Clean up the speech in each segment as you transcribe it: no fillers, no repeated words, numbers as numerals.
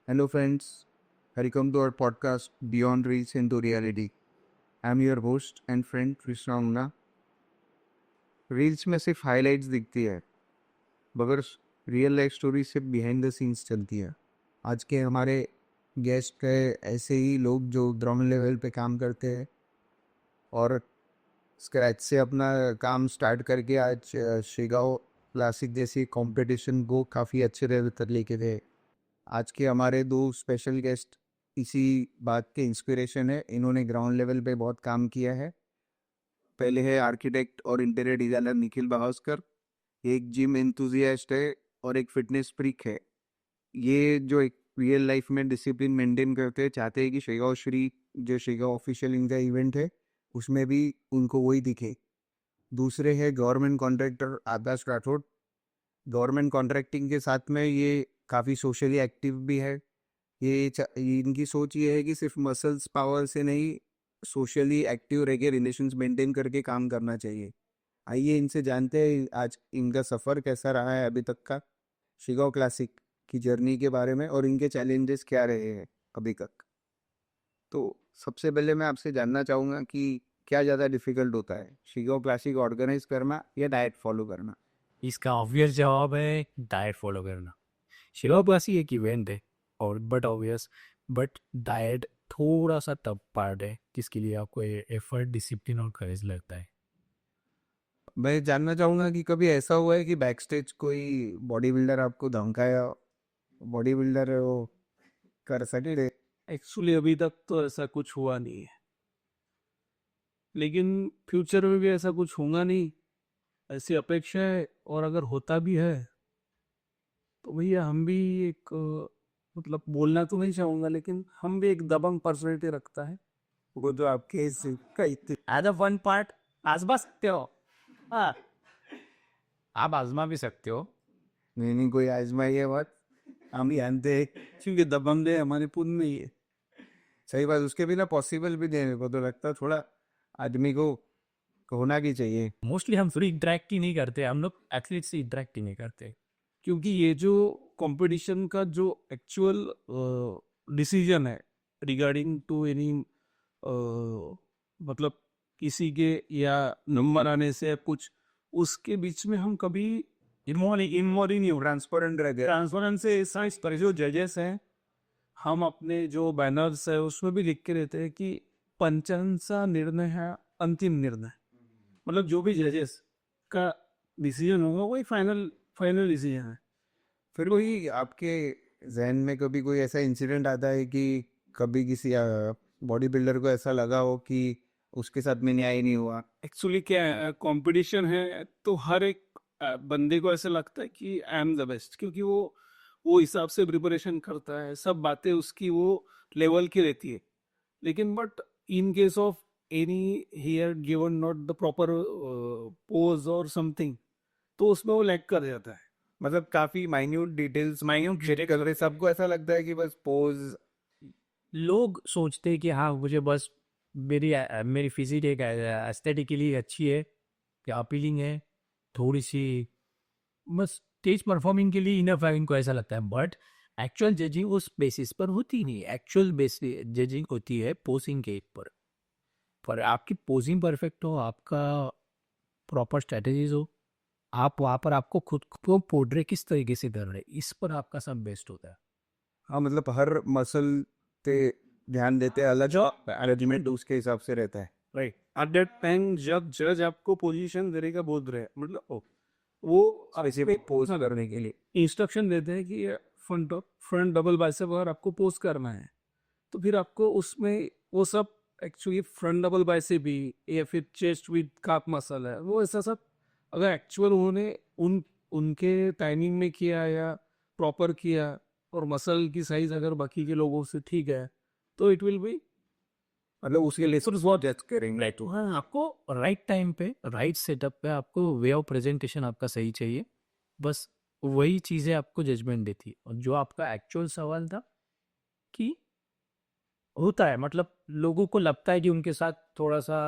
Hello, friends. Welcome to our podcast, Beyond Reels into Reality. I'm your host and friend Krishna. Reels में सिर्फ highlights दिखती है मगर real life story सिर्फ behind the scenes चलती है। आज के हमारे गेस्ट है ऐसे ही लोग जो ग्राउंड लेवल पे काम करते हैं और स्क्रैच से अपना काम स्टार्ट करके आज शिगाओ क्लासिक जैसी कंपटीशन को काफ़ी अच्छे लेवल तक लेके गए। आज के हमारे दो स्पेशल गेस्ट इसी बात के इंस्पिरेशन है। इन्होंने ग्राउंड लेवल पे बहुत काम किया है। पहले है आर्किटेक्ट और इंटीरियर डिजाइनर निखिल बावस्कर, एक जिम एंथुजियास्ट है और एक फिटनेस फ्रीक है। ये जो एक रियल लाइफ में डिसिप्लिन मेंटेन करते हैं, चाहते हैं कि शेगाव श्री जो शेगाव ऑफिशियल इनका इवेंट है उसमें भी उनको वही दिखे। दूसरे है गवर्नमेंट कॉन्ट्रैक्टर आकाश राठौड़। गवर्नमेंट कॉन्ट्रैक्टिंग के साथ में ये काफ़ी सोशली एक्टिव भी है। इनकी सोच ये है कि सिर्फ मसल्स पावर से नहीं, सोशली एक्टिव रह के रिलेशंस मेंटेन करके काम करना चाहिए। आइए इनसे जानते हैं आज इनका सफ़र कैसा रहा है अभी तक का, शिगाओ क्लासिक की जर्नी के बारे में और इनके चैलेंजेस क्या रहे हैं अभी तक। तो सबसे पहले मैं आपसे जानना चाहूँगा कि क्या ज़्यादा डिफिकल्ट होता है, शिगाओ क्लासिक ऑर्गेनाइज करना या डाइट फॉलो करना? इसका ऑब्वियस जवाब है डाइट फॉलो करना। शिरोबासी एक इवेंट है और बट ऑब्वियस बट डाइट थोड़ा सा टफ पार्ट है जिसके लिए आपको एफर्ट डिसिप्लिन और करेज लगता है। मैं जानना चाहूँगा कि कभी ऐसा हुआ है कि बैक स्टेज कोई बॉडी बिल्डर आपको धमकाया, बॉडी बिल्डर वो कर सके? एक्चुअली अभी तक तो ऐसा कुछ हुआ नहीं है, लेकिन फ्यूचर में भी ऐसा कुछ होगा नहीं, ऐसी अपेक्षा है। और अगर होता भी है तो भैया हम भी एक मतलब बोलना तो नहीं चाहूँगा, लेकिन हम भी एक दबंग पर्सनैलिटी रखता है। वो तो आपके एज अ वन पार्ट आजमा सकते हो। हाँ, आप आजमा भी सकते हो। नहीं कोई आजमाई है बात, हम ही जानते हैं क्योंकि दबंग है हमारे पुन में ही है। सही बात। उसके बिना पॉसिबल भी नहीं, मेरे को तो लगता है थोड़ा आदमी को होना भी चाहिए। मोस्टली हम फिर इंटरेक्ट ही नहीं करते, हम लोग एथलीट से इंटरेक्ट ही नहीं करते। क्योंकि ये जो कंपटीशन का जो एक्चुअल डिसीजन है रिगार्डिंग टू एनी मतलब किसी के या नंबर आने से कुछ, उसके बीच में हम कभी इन्वॉल्व ही नहीं हो। ट्रांसपेरेंट रह गया। ट्रांसपेरेंट से इस साइज पर जो जजेस हैं, हम अपने जो बैनर्स है उसमें भी लिख के रहते हैं कि पंचांसा निर्णय है अंतिम निर्णय। मतलब जो भी जजेस का डिसीजन होगा वही फाइनल फाइनल डिसीजन है। फिर वही आपके जहन में कभी कोई ऐसा इंसिडेंट आता है कि कभी किसी बॉडी बिल्डर को ऐसा लगा हो कि उसके साथ में न्याय नहीं हुआ? एक्चुअली क्या है, कंपटीशन है तो हर एक बंदे को ऐसा लगता है कि आई एम द बेस्ट, क्योंकि वो हिसाब से प्रिपरेशन करता है, सब बातें उसकी वो लेवल की रहती है। लेकिन but in case of Annie here given not the proper pose और समथिंग, तो उसमें वो लैग कर जाता है। मतलब काफी माइन्यूट डिटेल्स, माइन्यूट चीजें कर रहे, सबको ऐसा लगता है कि बस पोज। लोग सोचते हैं कि हाँ मुझे बस मेरी फिजिक एक एस्थेटिकली अच्छी है या अपीलिंग है, थोड़ी सी बस स्टेज परफॉर्मिंग के लिए इनफ है, इनको ऐसा लगता है। बट एक्चुअल जजिंग उस बेसिस पर होती नहीं। एक्चुअल बेसिस जजिंग होती है पोजिंग के पर आपकी पोजिंग परफेक्ट हो, आपका प्रॉपर स्ट्रेटेजीज हो, आप वहाँ पर आपको खुद को पोर्ट्रे किस तरीके से कर रहे हैं, इस पर आपका सब बेस्ट होता है। हाँ, मतलब हर मसल पे ध्यान देते हैं, अलग जो अरेंजमेंट उसके हिसाब से रहता है। राइट एट दैट टाइम जब जज आपको पोजीशन देने का बोल रहे हैं, मतलब वो स्पेसिफिक पोज करने के लिए। इंस्ट्रक्शन देते हैं कि फ्रंट डबल बाइसेप अगर आपको पोज करना है, तो फिर आपको उसमें वो सब एक्चुअली फ्रंट डबल बाइसेप भी या फिर चेस्ट विद काप मसल है, वो ऐसा सब अगर एक्चुअल उन्होंने उनके टाइमिंग में किया या प्रॉपर किया और मसल की साइज अगर बाकी के लोगों से ठीक है, तो इट विल बी मतलब उसके लिए बहुत जज करेंगे। राइट, हाँ आपको राइट टाइम पे राइट सेटअप पे आपको वे ऑफ प्रेजेंटेशन आपका सही चाहिए, बस वही चीज़ें आपको जजमेंट देती है। और जो आपका एक्चुअल सवाल था कि होता है, मतलब लोगों को लगता है कि उनके साथ थोड़ा सा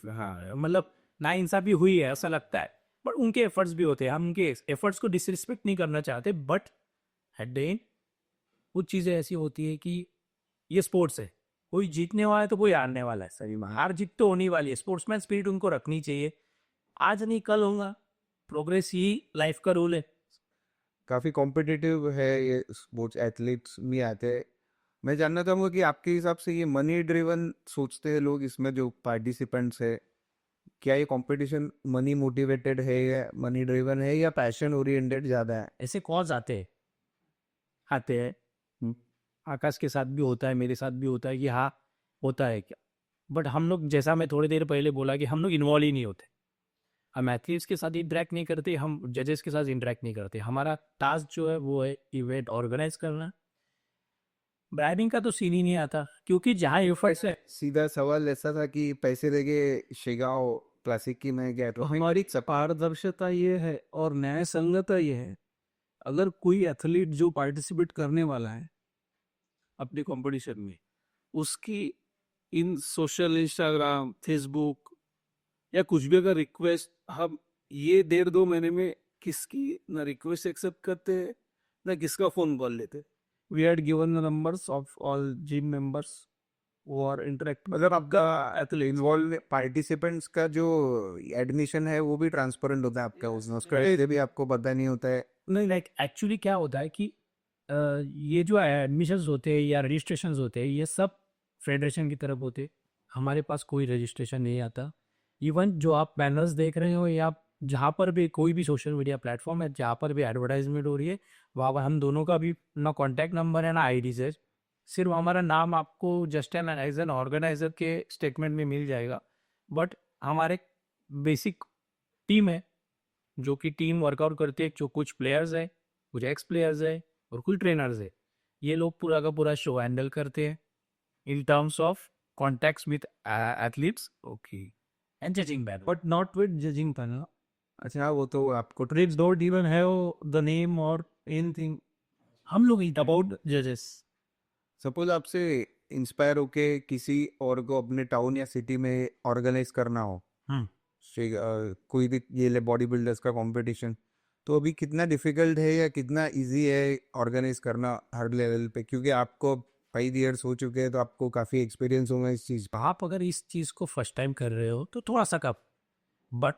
हाँ मतलब नाइंसाफी हुई है ऐसा लगता है, बट उनके एफर्ट्स भी होते हैं। हम उनके एफर्ट्स को डिसरिस्पेक्ट नहीं करना चाहते, बट एट द एंड कुछ चीज़ें ऐसी होती है कि ये स्पोर्ट्स है, कोई जीतने वाला है तो कोई हारने वाला है, सही में हार जीत तो होने वाली है, स्पोर्ट्समैन स्पिरिट उनको रखनी चाहिए, आज नहीं कल होगा, प्रोग्रेस ही लाइफ का रूल है। काफ़ी कॉम्पिटिटिव है ये स्पोर्ट्स, एथलीट्स भी आते हैं। मैं जानना चाहूँगा कि आपके हिसाब से ये मनी ड्रिवन सोचते हैं लोग इसमें जो पार्टिसिपेंट्स है, क्या ये कंपटीशन मनी मोटिवेटेड है या मनी ड्रिवन है या पैशन ओरिएंटेड ज़्यादा है? ऐसे कॉज आते हैं। आकाश के साथ भी होता है, मेरे साथ भी होता है कि हाँ होता है क्या, बट हम लोग, जैसा मैं थोड़ी देर पहले बोला कि हम लोग इन्वॉल्व ही नहीं होते, हम एथलीट्स के साथ इंटरेक्ट नहीं करते, हम जजेस के साथ इंटरेक्ट नहीं करते, हमारा टास्क जो है वो है इवेंट ऑर्गेनाइज करना। ब्राइबिंग का तो सीन ही नहीं आता, क्योंकि जहाँ एफर्ट्स है, सीधा सवाल ऐसा था कि पैसे देके शिगाओ क्लासिक की मैं गया तो हमारी पारदर्शिता ये है और न्याय संगता ये है, अगर कोई एथलीट जो पार्टिसिपेट करने वाला है अपने कंपटीशन में, उसकी इन सोशल इंस्टाग्राम फेसबुक या कुछ भी अगर रिक्वेस्ट, हम ये 1.5-2 महीने में किसकी ना रिक्वेस्ट एक्सेप्ट करते हैं ना किसका फोन कॉल लेते। We had given the numbers of all gym members वो आर इंटरेक्ट, मतलब आपका एथलीट इन्वॉल्व पार्टिसिपेंट्स का जो एडमिशन है वो भी ट्रांसपेरेंट होता है आपका, उसका इससे भी आपको पता नहीं होता है। नहीं, लाइक एक्चुअली क्या होता है कि ये जो एडमिशन्स होते हैं या रजिस्ट्रेशंस होते हैं, ये सब फेडरेशन की तरफ होते हैं, हमारे पास कोई रजिस्ट्रेशन नहीं आता। इवन जो आप बैनर्स देख रहे हो या जहाँ पर भी कोई भी सोशल मीडिया प्लेटफॉर्म है जहाँ पर भी एडवर्टाइजमेंट हो रही है, वहाँ पर हम दोनों का भी ना कॉन्टैक्ट नंबर है ना आईडी है, सिर्फ हमारा नाम आपको जस्ट एन ऑर्गेनाइजर के स्टेटमेंट में मिल जाएगा। बट हमारे बेसिक टीम है जो कि टीम वर्कआउट करती है, जो कुछ प्लेयर्स है, कुछ एक्स प्लेयर्स है और कुछ ट्रेनर्स है, ये लोग पूरा का पूरा शो हैंडल करते हैं in terms of contacts with athletes, okay, and judging banner. But not with judging panel. अच्छा, वो तो आपको Trades don't even have the name or anything. हम लोग About judges. सपोज आपसे इंस्पायर होके किसी और को अपने टाउन या सिटी में ऑर्गेनाइज करना हो, कोई भी ये ले बॉडी बिल्डर्स का कंपटीशन, तो अभी कितना डिफिकल्ट है या कितना इजी है ऑर्गेनाइज करना हर लेवल पे? क्योंकि आपको 5 इयर्स हो चुके हैं तो आपको काफ़ी एक्सपीरियंस होगा इस चीज़ का। आप अगर इस चीज़ को फर्स्ट टाइम कर रहे हो तो थोड़ा सा कप, बट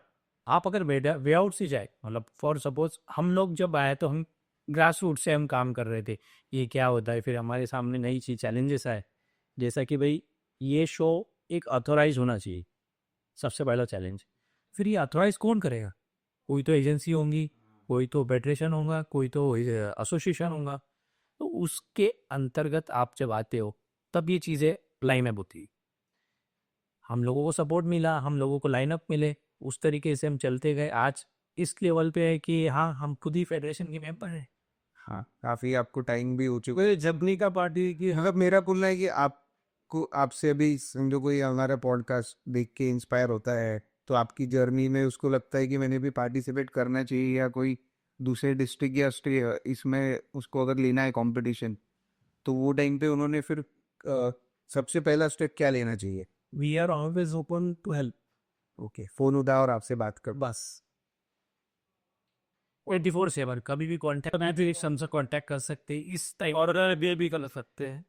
आप अगर वे आउट से जाए, मतलब फॉर सपोज हम लोग जब आए तो हम ग्रास रूट से हम काम कर रहे थे, ये क्या होता है, फिर हमारे सामने नई चीज़ चैलेंजेस आए, जैसा कि भाई ये शो एक ऑथोराइज होना चाहिए, सबसे पहला चैलेंज। फिर ये ऑथोराइज कौन करेगा, कोई तो एजेंसी होंगी, कोई तो फेडरेशन होगा, कोई तो एसोसिएशन होगा, तो उसके अंतर्गत आप जब आते हो तब ये चीज़ें लाइनअप होती है। हम लोगों को सपोर्ट मिला, हम लोगों को लाइनअप मिले, उस तरीके से हम चलते गए, आज इस लेवल पे है कि हाँ हम खुद ही फेडरेशन के मेंबर हैं। हाँ, काफ़ी आपको टाइम भी हो चुका है। वही जबनी का पार्टी की मतलब मेरा बोलना है कि आपको, आपसे अभी समझो कोई हमारा पॉडकास्ट देख के इंस्पायर होता है तो आपकी जर्नी में उसको लगता है कि मैंने भी पार्टिसिपेट करना चाहिए, या कोई दूसरे डिस्ट्रिक्ट या स्टेट इसमें उसको अगर लेना है कंपटीशन, तो वो टाइम पे उन्होंने फिर सबसे पहला स्टेप क्या लेना चाहिए? We are always open to help. Okay, phone उठाओ और आपसे बात कर। बस 24/7 कभी भी कॉन्टैक्ट, मैं भी हमसे कॉन्टैक्ट कर सकते हैं इस टाइम, और भी कर सकते हैं।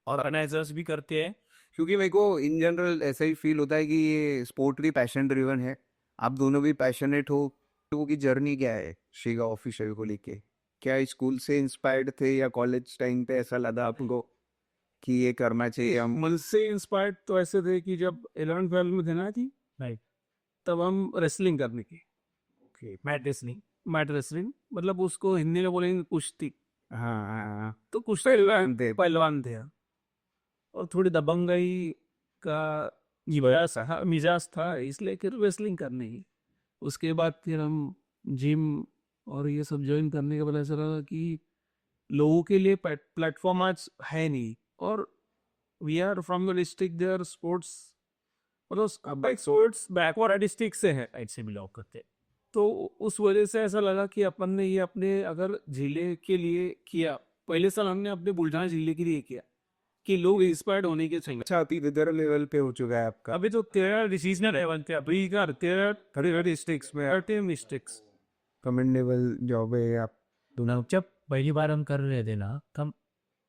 ऑर्गेनाइजर्स भी करते हैं। क्योंकि मेरे को इन जनरल ऐसा ही फील होता है कि ये स्पोर्ट भी पैशन ड्रिवन है, आप दोनों भी पैशनेट हो। तो की जर्नी क्या है शिगा ऑफिशियल को लेके? क्या स्कूल से इंस्पायर्ड थे या कॉलेज टाइम पे ऐसा लगा आपको कि ये करना चाहिए हम? मन से इंस्पायर्ड तो ऐसे थे कि जब 11th-12 में थे ना जी, राइट, तब हम रेसलिंग करने की, okay, mat wrestling. Mat wrestling मतलब उसको हिंदी में बोलेंगे कुश्ती। हाँ हाँ हाँ। तो कुश्ती पहलवान थे। पहलवान थे और थोड़ी दबंगई का ये वजह सा मिजाज था, इसलिए फिर रेसलिंग करने की। उसके बाद फिर हम जिम और ये सब ज्वाइन करने के बाद ऐसा लगा कि लोगों के लिए प्लेटफॉर्म आज है नहीं, और we are from the district there sports, मतलब स्पोर्ट्स बैकवर्ड डिस्ट्रिक्ट से है, राइट से बिलोंग करते हैं। तो उस वजह से ऐसा लगा कि अपन ने ये अपने अगर जिले के लिए किया, पहले साल हमने अपने बुल्ढाना जिले के लिए किया कि लोग इंस्पायर्ड होने के चाहिए। अच्छा, अभी इधर लेवल पे हो चुका है आपका? अभी तो 13 डिसीजनल लेवल पे, अभी का 13 डिस्ट्रिक्ट्स में 13 डिस्ट्रिक्ट्स। कमेंडेबल जॉब है आप। जब पहली बार हम कर रहे थे ना, तब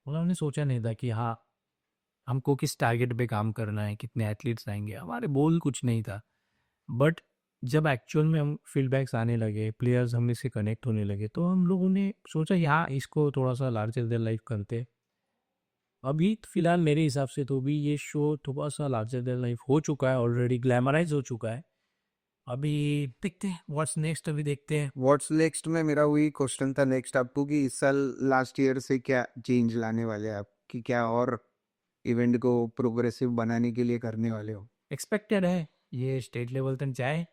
उन्होंने सोचा नहीं था कि हाँ हमको किस टारगेट पे काम करना है, कितने एथलीट्स आएंगे, हमारे गोल कुछ नहीं था। बट जब एक्चुअल में हम फीडबैक्स आने लगे, प्लेयर्स हमने से कनेक्ट होने लगे, तो हम लोगों ने सोचा यहाँ इसको थोड़ा सा लार्जर देन लाइफ करते। अभी फिलहाल मेरे हिसाब से तो भी ये शो थोड़ा सा लार्जर देन लाइफ हो चुका है, ऑलरेडी ग्लैमराइज हो चुका है। अभी देखते हैं व्हाट्स नेक्स्ट, अभी देखते हैं। व्हाट्स नेक्स्ट में मेरा वही क्वेश्चन था नेक्स्ट आपको कि इस साल लास्ट ईयर से क्या चेंज लाने वाले हैं आप, कि क्या और इवेंट को प्रोग्रेसिव बनाने के लिए करने वाले हो? एक्सपेक्टेड है ये स्टेट लेवल तक जाए,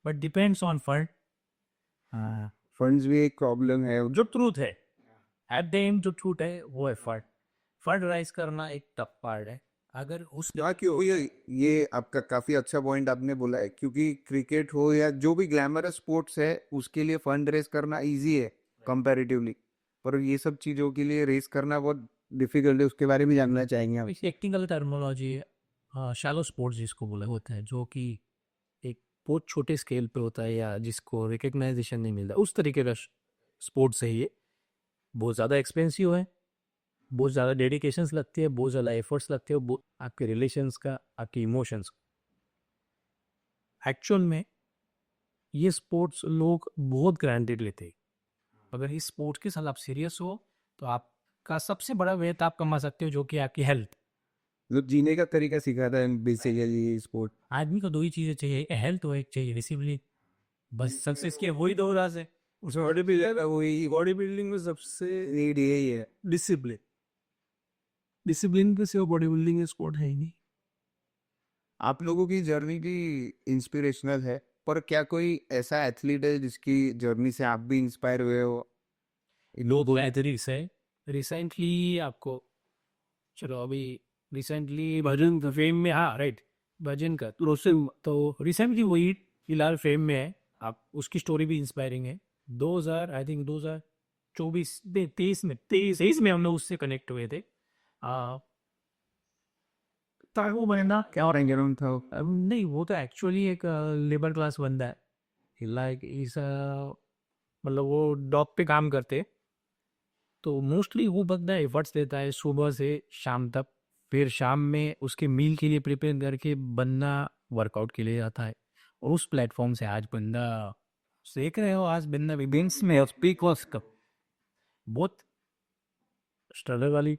बट डिपेंड्स ऑन फंड। हाँ, फंड्स भी एक प्रॉब्लम है। जो ट्रूथ है, एट द एंड जो ट्रूथ है वो है फंड। फंड राइज करना एक टफ पार्ट है। अगर उस हाँ, क्यों ये आपका काफी अच्छा पॉइंट आपने बोला है, क्योंकि क्रिकेट हो या जो भी ग्लैमरस स्पोर्ट्स है उसके लिए फंड रेस करना इजी है कंपैरेटिवली, पर ये सब चीजों के लिए रेस करना बहुत डिफिकल्ट है। उसके बारे में जानना चाहेंगे आप? टेक्निकल टर्मिनोलॉजी शैलो स्पोर्ट्स जिसको बोला होता है, जो कि एक बहुत छोटे स्केल पे होता है या जिसको रिकग्नाइजेशन नहीं मिलता, उस तरीके का स्पोर्ट्स है ये। बहुत ज़्यादा एक्सपेंसिव है, बहुत ज़्यादा डेडिकेशंस लगती है, बहुत ज़्यादा एफर्ट्स लगते हैं, आपके रिलेशंस का, आपके इमोशंस। एक्चुअल में ये स्पोर्ट्स लोग बहुत ग्रांटेड लेते हैं। अगर इस स्पोर्ट्स के साथ आप सीरियस हो तो आपका सबसे बड़ा वेट आप कमा सकते हो, जो कि आपकी हेल्थ। जो जीने का तरीका सिखाता है बेसिकली स्पोर्ट। आदमी को दो ही चीज़ें चाहिए, एक हेल्थ हो, एक चाहिए डिसिप्लिन। बस सक्सेस के वही दो राज है। बॉडी बिल्डिंग में सबसे नीड यही है। डिसिप्लिन। डिसिप्लिन पे सिर्फ बॉडी बिल्डिंग स्पोर्ट है ही नहीं। आप लोगों की जर्नी भी इंस्पिरेशनल है, पर क्या कोई ऐसा एथलीट है जिसकी जर्नी से आप भी इंस्पायर हुए हो? लोग एथलीट्स है रिसेंटली आपको, चलो अभी रिसेंटली भजन फेम में, हाँ राइट, भजन का तो रोशन तो रिसेंटली वही फिलहाल फेम में है। आप उसकी स्टोरी भी इंस्पायरिंग है। 2000 आई थिंक 2024 23 में हम लोग उससे कनेक्ट हुए थे। वो बंदा क्या हो रैंगर था वो? नहीं, वो तो एक्चुअली एक लेबर क्लास बंदा है। लाइक इस मतलब वो डॉक पे काम करते, तो मोस्टली वो बंदा एफर्ट्स देता है सुबह से शाम तक। फिर शाम में उसके मील के लिए प्रिपेयर करके बंदा वर्कआउट के लिए जाता है। और उस प्लेटफॉर्म से आज बंदा देख रहे हो, आज बंदा विभिन्न में स्पीक कप बहुत स्ट्रगल वाली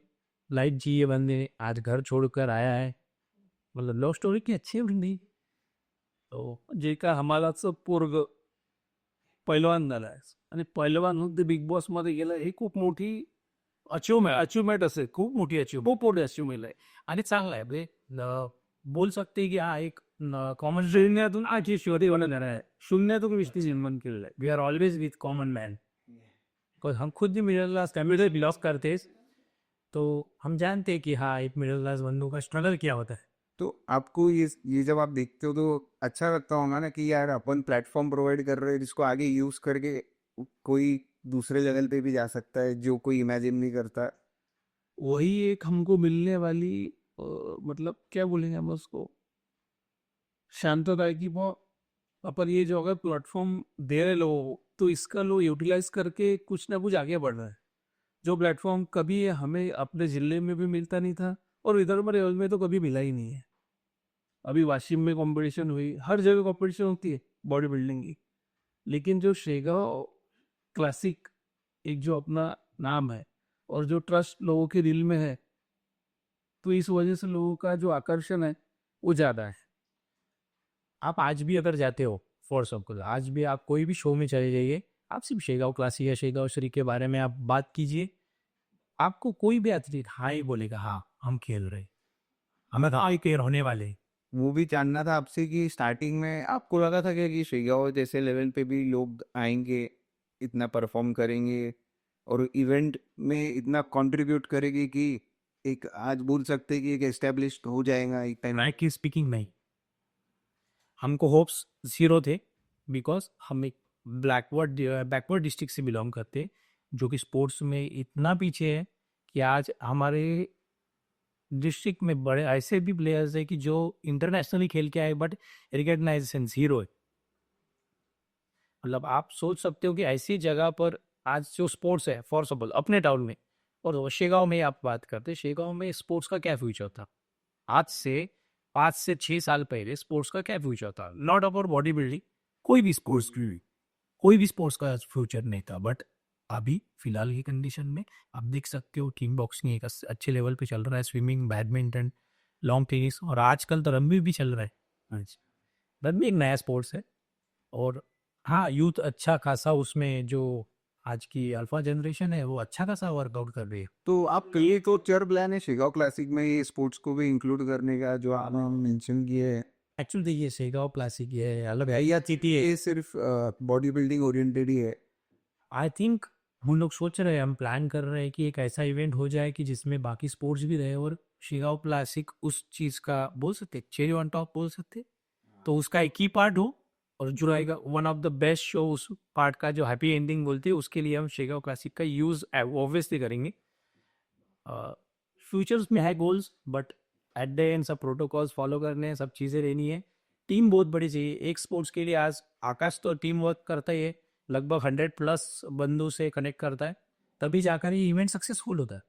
लाइफ जी है बंदे ने, आज घर छोड़कर आया है। मतलब लव स्टोरी की अच्छी है बंदी। तो जे का हमालाचं पोरग पैलवान झालाय आणि पैलवान होऊन ते बिग बॉस मध्ये गेलं, ही खूप मोठी अचिव्हमेंट असेल, खूप मोठी अचिव्हमेंट, खूप मोठी अचिव्हमेंट आहे. आणि चांगला आहे म्हणजे बोल सकते की हा एक कॉमन शून्यातून आज ही शोधी बनणार आहे. शून्यातून विश्व निर्माण केलेलं आहे. We are always with common man. Because हम खुद भी मिडिल क्लास फैमिली से बिलोंग करते हैं, तो हम जानते हैं कि हाँ एक मिडिल क्लास बंदों का स्ट्रगल क्या होता है। तो आपको ये जब आप देखते हो तो अच्छा लगता होगा ना कि यार अपन प्लेटफॉर्म प्रोवाइड कर रहे हैं जिसको आगे यूज करके कोई दूसरे लेवल पे भी जा सकता है जो कोई इमेजिन नहीं करता। वही एक हमको मिलने वाली मतलब क्या बोलेंगे हम उसको, शांतता है कि वो अपन ये जो अगर प्लेटफॉर्म दे रहे लोगों को, तो इसका लोग यूटिलाइज करके कुछ ना कुछ आगे बढ़ रहा है। जो प्लेटफॉर्म कभी हमें अपने जिले में भी मिलता नहीं था और इधर लेवल में तो कभी मिला ही नहीं है। अभी वाशिम में कंपटीशन हुई, हर जगह कंपटीशन होती है बॉडी बिल्डिंग की, लेकिन जो शेगांव क्लासिक एक जो अपना नाम है और जो ट्रस्ट लोगों के दिल में है, तो इस वजह से लोगों का जो आकर्षण है वो ज़्यादा है। आप आज भी अगर जाते हो फॉर सपोज, आज भी आप कोई भी शो में चले जाइए, आप सिर्फ शेगांव क्लासिक या शेगांव श्री के बारे में आप बात कीजिए, आपको कोई भी एथलीट हाँ ही बोलेगा, हाँ हम खेल रहे, हमें हाँ ही केयर होने वाले। वो भी जानना था आपसे कि स्टार्टिंग में आपको लगा था क्या कि शेगांव जैसे लेवल पे भी लोग आएंगे, इतना परफॉर्म करेंगे और इवेंट में इतना कंट्रीब्यूट करेगी कि एक आज बोल सकते हैं कि एक एस्टेब्लिश्ड हो जाएगा एक टाइम? फ्रैंकली स्पीकिंग नहीं, हमको होप्स जीरो थे, बिकॉज हम एक बैकवर्ड डिस्ट्रिक्ट से बिलोंग करते, जो कि स्पोर्ट्स में इतना पीछे है कि आज हमारे डिस्ट्रिक्ट में बड़े ऐसे भी प्लेयर्स है कि जो इंटरनेशनली खेल के आए बट रिकग्नाइजेशन जीरो है। मतलब आप सोच सकते हो कि ऐसी जगह पर आज जो स्पोर्ट्स है, फॉर सपोज अपने टाउन में और शेगांव में आप बात करते, शेगांव में स्पोर्ट्स का क्या फ्यूचर था? आज से 5 से 6 साल पहले स्पोर्ट्स का क्या फ्यूचर था? नॉट अबाउट बॉडी बिल्डिंग, कोई भी स्पोर्ट्स का फ्यूचर नहीं था। बट अभी फिलहाल की कंडीशन में आप देख सकते हो टीम बॉक्सिंग एक अच्छे लेवल पे चल रहा है, स्विमिंग, बैडमिंटन, लॉन्ग टेनिस, और आजकल तो रग्बी भी चल रहा है। आज रग्बी एक नया स्पोर्ट्स है। और हाँ, यूथ अच्छा खासा उसमें, जो आज की अल्फा जनरेशन है वो अच्छा खासा वर्कआउट कर रही है। तो आप ये तो चर प्लान है शिगांव क्लासिक में ये स्पोर्ट्स को भी इंक्लूड करने का जो आपने मेंशन किए है, एक्चुअली देखिए शेगांव क्लासिक ये अलग है या सिटी है। ये सिर्फ बॉडी बिल्डिंग ओरिएंटेड ही है? आई थिंक हम लोग सोच रहे हैं, हम प्लान कर रहे हैं कि एक ऐसा इवेंट हो जाए कि जिसमें बाकी स्पोर्ट्स भी रहे और शिगांव क्लासिक उस चीज़ का बोल सकते, चेरी ऑन टॉप बोल सकते, तो उसका एक ही पार्ट हो। और जो रहेगा one of the best show उस पार्ट का, जो हैप्पी एंडिंग बोलते हैं, उसके लिए हम शेगांव क्लासिक का यूज़ ऑब्वियसली करेंगे। फ्यूचर्स में है goals, but at the and सब प्रोटोकॉल्स फॉलो करने हैं, सब चीज़ें रहनी है। टीम बहुत बड़ी चाहिए एक स्पोर्ट्स के लिए। आज आकाश तो टीम वर्क करता ही है, लगभग 100+ बंदों से कनेक्ट करता है, तभी जाकर ये इवेंट सक्सेसफुल होता है।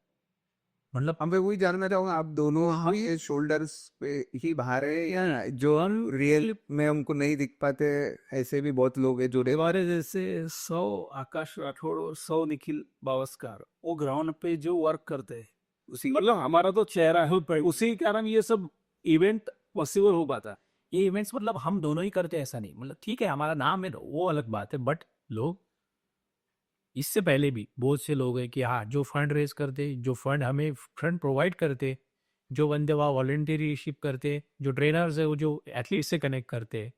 मतलब हम वही जानना चाहूंगा, आप दोनों हाँ ये शोल्डर्स पे ही बाहर है या जो हम रियल में हमको नहीं दिख पाते, ऐसे भी बहुत लोग हैं जुड़े? हमारे जैसे 100 आकाश राठौड़ और 100 निखिल बावस्कर वो ग्राउंड पे जो वर्क करते हैं, उसी मतलब हमारा तो चेहरा है, पर उसी के कारण ये सब इवेंट पॉसिबल हो पाता है। ये इवेंट्स मतलब हम दोनों ही करते हैं ऐसा नहीं, मतलब ठीक है हमारा नाम है वो अलग बात है, बट लोग इससे पहले भी बहुत से लोग हैं कि हाँ, जो फंड रेज करते, जो फंड हमें फंड प्रोवाइड करते, जो बंदे वहाँ वॉलंटियरशिप करते, जो ट्रेनर्स है वो जो एथलीट से कनेक्ट करते,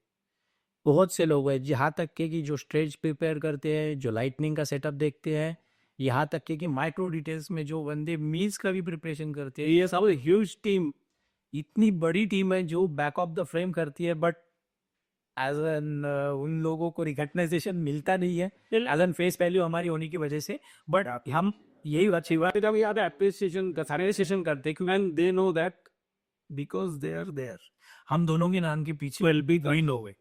बहुत से लोग हैं। यहाँ तक के कि जो स्टेज प्रिपेयर करते हैं, जो लाइटनिंग का सेटअप देखते हैं, यहाँ तक के कि माइक्रो डिटेल्स में जो बंदे मील्स का भी प्रिपरेशन करते हैं। ये सब ह्यूज टीम, इतनी बड़ी टीम है जो बैक ऑफ द फ्रेम करती है, बट एज एन उन लोगों को रिकग्नाइजेशन मिलता नहीं है एज एन फेस वैल्यू हमारी होने की वजह से। बट हम यही अच्छी बात जब याद अप्रिसिएशन सैनिटाइजेशन करते हैं, they know that because they are there, हम दोनों के नाम के पीछे will be going no way.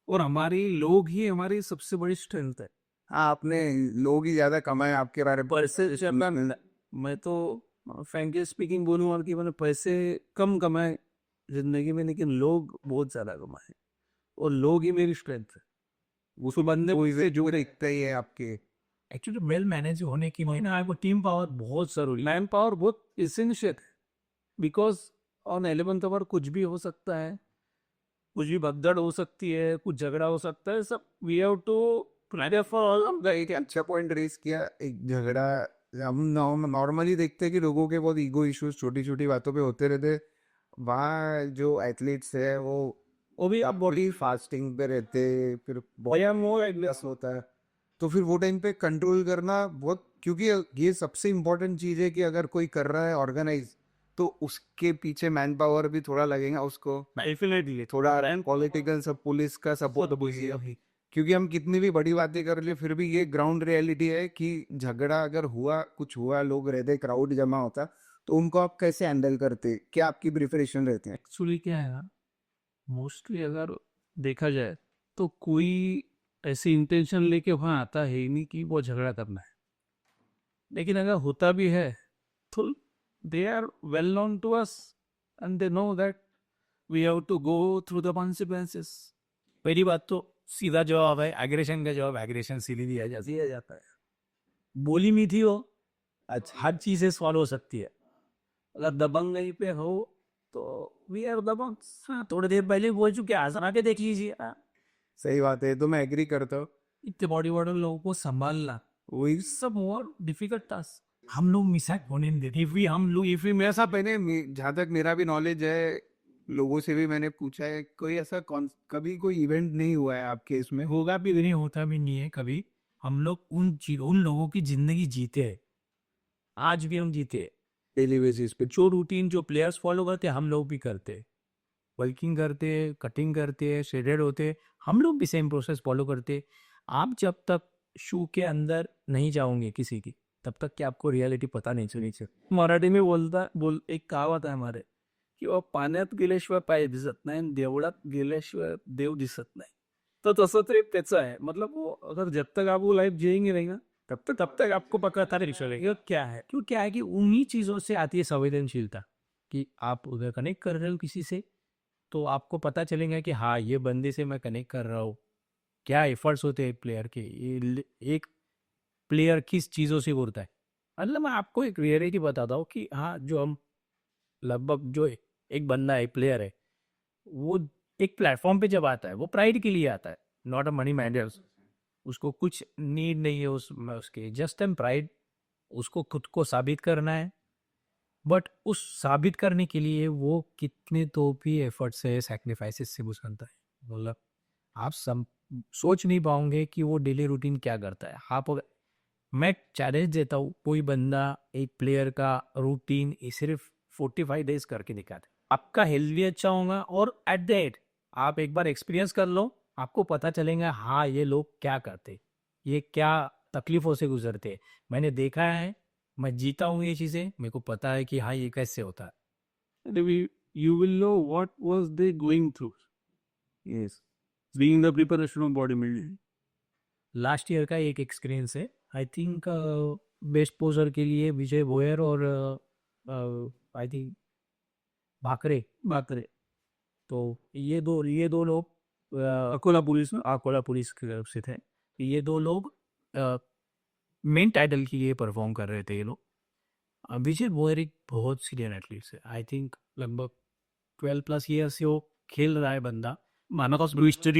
और हमारी लोग ही हमारी सबसे बड़ी स्ट्रेंथ है। हाँ, आपने लोग ही ज्यादा कमाए आपके बारे में पैसे ज्यादा मैं तो फ्रैंकली स्पीकिंग बोलूँगा कि मैंने पैसे कम कमाए जिंदगी में, लेकिन लोग बहुत ज्यादा कमाए, और लोग ही मेरी स्ट्रेंथ है। उस बंदे से जो दिखता ही है आपके। एक्चुअली वेल मैनेज होने की वजह वो टीम पावर बहुत जरूरी है। मैन पावर बहुत इसेंशियल है, बिकॉज ऑन 11th आवर कुछ भी हो सकता है, कुछ भी भगदड़ हो सकती है, कुछ झगड़ा हो सकता है, सब we have to plan for all. एक अच्छा पॉइंट रेस किया, एक झगड़ा हम नॉर्मली देखते हैं कि लोगों के बहुत ईगो इश्यूज छोटी छोटी बातों पे होते रहते। वहाँ जो एथलीट्स है वो भी आप बॉडी फास्टिंग पे रहते, फिर बहुत होता है, तो फिर वो टाइम पे कंट्रोल करना बहुत, क्योंकि ये सबसे इम्पोर्टेंट चीज है कि अगर कोई कर रहा है ऑर्गेनाइज तो उसके पीछे मैन पावर भी थोड़ा लगेगा उसको, डेफिनेटली थोड़ा पॉलिटिकल सब पुलिस का सपोर्ट, क्योंकि हम कितनी भी बड़ी बातें कर ले फिर भी ये ग्राउंड रियलिटी है कि झगड़ा अगर हुआ, कुछ हुआ, लोग रहते, क्राउड जमा होता, तो उनको आप कैसे हैंडल करते, क्या आपकी प्रिपरेशन रहते हैं? एक्चुअली क्या है ना, मोस्टली अगर देखा जाए तो कोई ऐसी इंटेंशन लेके वहाँ आता है ही नहीं कि वो झगड़ा करना है, लेकिन अगर होता भी है तो they are well known to us and they know that we have to go through the consequences. पहली बात तो सीधा जवाब है, एग्रेशन का जवाब एग्रेशन से ही दिया जाता है। बोली मीठी हो, अच्छा हर चीज़ें सॉल्व हो सकती है। अगर दबंग नहीं पे हो तो वी आर दबंग। हाँ, थोड़ी देर पहले बोल चुके, आजमा के देख लीजिए। सही बात है, तो मैं एग्री करता हूँ। इतने बॉडी वाले लोगों को संभालना वही सब और डिफिकल्ट टास्क, हम लोग मिसाक होने नहीं देते। इफ मेरा सा पहले जहाँ तक मेरा भी नॉलेज है, लोगों से भी मैंने पूछा है, कोई ऐसा कभी कोई इवेंट नहीं हुआ है आपके इसमें? होगा भी नहीं, होता भी नहीं है कभी। हम लोग उन लोगों की जिंदगी जीते हैं, आज भी हम जीते हैं डेली बेसिस पे। जो रूटीन जो प्लेयर्स फॉलो करते हैं हम लोग भी करते हैं। वर्किंग करते हैं, कटिंग करते हैं, शेडेड होते हैं, हम लोग भी सेम प्रोसेस फॉलो करते हैं। आप जब तक शू के अंदर नहीं जाओगे किसी की, तब तक कि आपको रियलिटी पता नहीं चलनी चाहिए। मराठी में एक कहावत आहे हमारे की पाण्यात गेल्याशिवाय पाय दिसत नाही आणि देवळात गेल्याशिवाय देव दिसत नाही, तर तसं ते त्याचं आहे। मतलब वो अगर जब तक आप वो लाइफ जिएंगे नहीं ना, तब तक आपको पता नहीं चलेगा क्या है। क्यों क्या है कि उन्हीं चीज़ों से आती है संवेदनशीलता कि आप उधर कनेक्ट कर रहे हो किसी से तो आपको पता चलेगा कि हाँ ये बंदे से मैं कनेक्ट कर रहा हूँ क्या एफर्ट्स होते हैं प्लेयर के एक प्लेयर किस चीज़ों से उड़ता है मतलब मैं आपको एक रियलिटी बताता हूँ कि हाँ जो हम लगभग जो एक बंदा है प्लेयर है वो एक प्लेटफॉर्म पे जब आता है वो प्राइड के लिए आता है नॉट अ मनी मैटर्स उसको कुछ नीड नहीं है उसके जस्ट एम प्राइड उसको खुद को साबित करना है बट उस साबित करने के लिए वो कितने तो भी एफर्ट से सेक्रीफाइसेस से गुजरता है मतलब आप सोच नहीं पाओगे कि वो डेली रूटीन क्या करता है आप मैं चैलेंज देता हूँ कोई बंदा एक प्लेयर का रूटीन सिर्फ 45 डेज करके दिखाते आपका हेल्थ भी अच्छा होगा और एट द एंड आप एक बार एक्सपीरियंस कर लो आपको पता चलेगा हाँ ये लोग क्या करते ये क्या तकलीफों से गुजरते मैंने देखा है मैं जीता हूँ ये चीज़ें मेरे को पता है कि हाँ ये कैसे होता है And you will know what was they going through. Yes. Being the preparation of bodybuilding. Last year का एक एक्सपीरियंस है आई थिंक बेस्ट पोजर के लिए विजय बोयर और आई थिंक भाकरे तो ये दो लोग अकोला पुलिस की तरफ से थे ये दो लोग मेन टाइटल के लिए परफॉर्म कर रहे थे ये लोग विजय बोयर एक बहुत सीनियर एथलीट है आई थिंक लगभग 12+ ईयर से वो खेल रहा है बंदा माना तो mister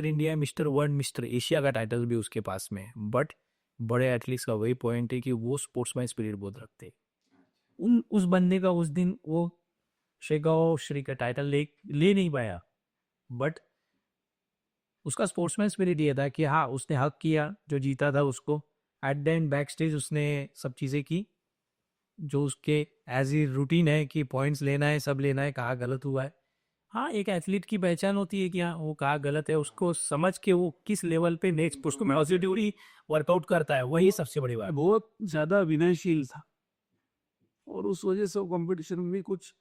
India mister world mister Asia का टाइटल भी उसके पास में है बट बड़े एथलीट्स का वही पॉइंट है कि वो स्पोर्ट्समैन स्पिरिट बहुत रखते हैं उस बंदे का उस दिन वो शेगाओ श्री का टाइटल ले नहीं पाया बट उसका स्पोर्ट्समैन स्पिरिट ये था कि हाँ उसने हक किया जो जीता था उसको eight the and back stage उसने सब चीज़ें की जो उसके एज ए रूटीन है कि पॉइंट्स लेना है सब लेना है कहाँ गलत हुआ है हाँ एक एथलीट की पहचान होती है कि हाँ वो कहाँ गलत है उसको समझ के वो किस लेवल पे नेक्स्ट उसको पॉजिटिवली वर्कआउट करता है वही सबसे बड़ी बात बहुत ज्यादा विनयशील था और उस वजह से वो कंपटीशन में भी कुछ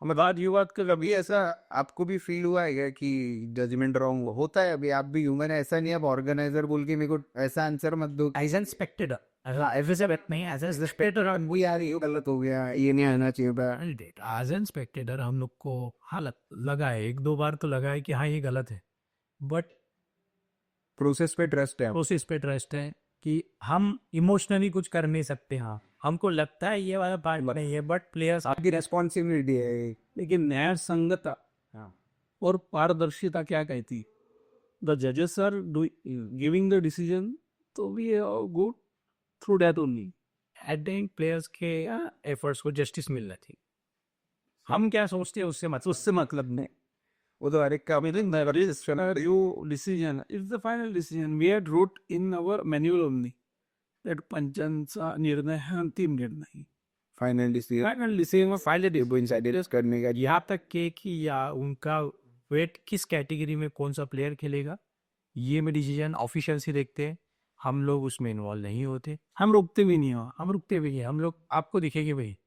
बात ये बात का कभी ऐसा आपको भी फील हुआ है क्या कि जजमेंट रॉन्ग होता है अभी आप भी ह्यूमन है ऐसा नहीं आप ऑर्गेनाइजर बोल के मेरे को ऐसा आंसर मत दो एज एन स्पेक्टेटर ऐसे बात नहीं एज एन स्पेक्टेटर वो यार ये गलत हो गया ये नहीं आना चाहिए था एज एन स्पेक्टेटर हम लोग को हाँ लगा है 1-2 बार तो लगा है कि हाँ ये गलत है बट प्रोसेस पे ट्रस्ट है कि हम इमोशनली कुछ कर नहीं सकते हाँ हमको लगता है ये वाला पार्ट नहीं है बट प्लेयर्स आपकी रेस्पॉन्सिबिलिटी है लेकिन न्याय संगता और पारदर्शिता क्या कहती द जजेस आर गिविंग द डिसीजन तो we go through that only at the end players के एफर्ट्स को जस्टिस मिलना थी हम क्या सोचते हैं उससे मतलब नहीं वो तो हर एक का decision it's the final decision we had wrote in our manual only that पंचांचा निर्णय है अंतिम निर्णय फाइनल डिसीजन में फाइनल करने का यहाँ तक के कि या उनका वेट किस कैटेगरी में कौन सा प्लेयर खेलेगा ये में डिसीजन ऑफिशियल से देखते हैं हम लोग उसमें इन्वॉल्व नहीं होते हम रुकते भी नहीं हम लोग आपको दिखेगी भाई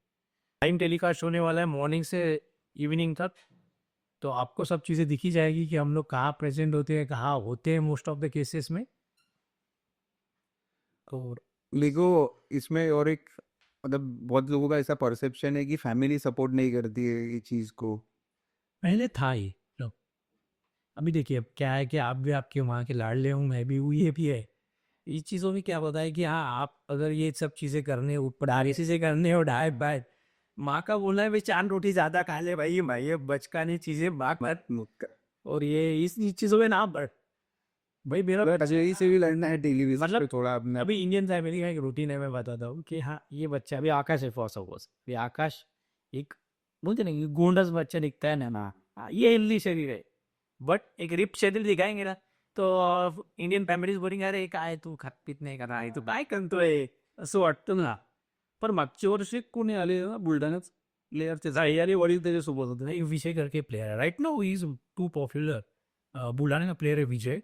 टाइम टेलीकास्ट होने वाला है मॉर्निंग से इवनिंग तक तो आपको सब चीज़ें दिखी जाएगी कि हम लोग कहाँ प्रेजेंट होते हैं कहाँ होते हैं मोस्ट ऑफ द केसेस में और देखो इसमें और एक मतलब बहुत लोगों का ऐसा परसेप्शन है कि फैमिली सपोर्ट नहीं करती है ये चीज़ को पहले था ही लो अभी देखिए अब क्या है कि आप भी आपके वहाँ के लाडले हूँ मैं भी हूँ ये भी है इस चीज़ों में क्या होता है कि हाँ आप अगर ये सब चीज़ें करने ऊपर से करने हो ढाई बाय माँ का बोलना है भाई 4 रोटी ज़्यादा खा ले भाई ये बचकानी चीज़ें माँ मत और ये इस चीज़ों में ना बढ़ भाई मेरा से भी लड़ना है टेलीविजन मतलब थोड़ा अपने अभी इंडियन फैमिली का एक रूटीन है मैं बताता हूँ कि हाँ ये बच्चा अभी आकाश है फॉर सपोज ये आकाश एक बोलते नहीं गोंडस बच्चा दिखता है ना ये हेल्दी शरीर है बट एक रिप शरीर दिखाएंगे ना तो इंडियन फॅमिलीज बोलिंग अरे काय तू खात पीत नाही का नाही तू काय करतोय असं वाटतं ना पर मागच्या वर्षी कोणी आले ना बुलढाण्यात प्लेयरचे जाई वडील त्याच्यासोबत होते नहीं विजय करके प्लेयर है right now he is too popular बुलाने का प्लेयर है विजय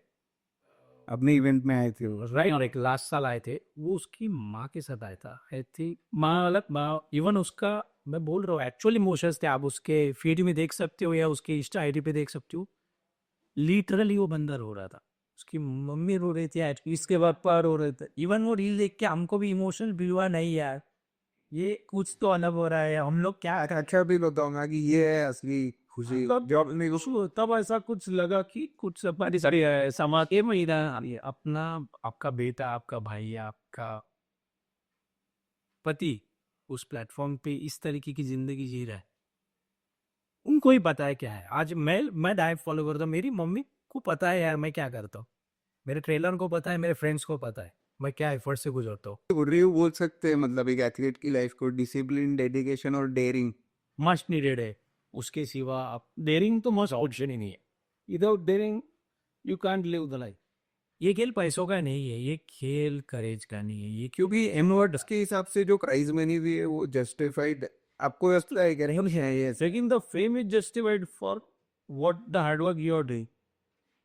अपने इवेंट में आए थे राइट और एक लास्ट साल आए थे वो उसकी माँ के साथ आया था आई थिंक माँ अलग माँ इवन उसका मैं बोल रहा हूँ एक्चुअली इमोशंस थे आप उसके फीड में देख सकते हो या उसके इंस्टा आईडी पे देख सकते हो लिटरली वो बंदा रो रहा था उसकी मम्मी रो रही थी एटलीस्ट, के पापा रो रहे थे। इवन वो रील देख के हमको भी इमोशनल फील हुआ, नहीं यार ये कुछ तो अलग हो रहा है, हम लोग क्या अच्छा भी बताऊंगा कि ये है असली खुशी तब जो अपने को उसको तब ऐसा कुछ लगा कि कुछ हमारी सारी समाज ये महीना ये अपना, आपका बेटा, आपका भाई, आपका पति उस प्लेटफॉर्म पे इस तरीके की जिंदगी जी रहा है, उनको ही पता है क्या है। आज मैं डाइट फॉलो करता हूँ, मेरी मम्मी को पता है यार मैं क्या करता हूँ, मेरे ट्रेलर को पता है, मेरे फ्रेंड्स को पता है मैं क्या एफर्ट से गुजरता हूँ। रिव्यू बोल सकते हैं मतलब एक एथलीट की लाइफ को डिसिप्लिन, डेडिकेशन और डेयरिंग। मस्ट नीडेड है, उसके सिवा आप डेयरिंग तो मस्ट ऑप्शन ही नहीं है। Without daring you can't live the life. ये खेल पैसों का नहीं है, ये खेल करेज का नहीं है, ये क्योंकि एमवर्ड्स के हिसाब से जो प्राइज मनी भी है वो जस्टिफाइड आपको लगता है कि नहीं है ये second the fame is justified for what the hard work you are doing.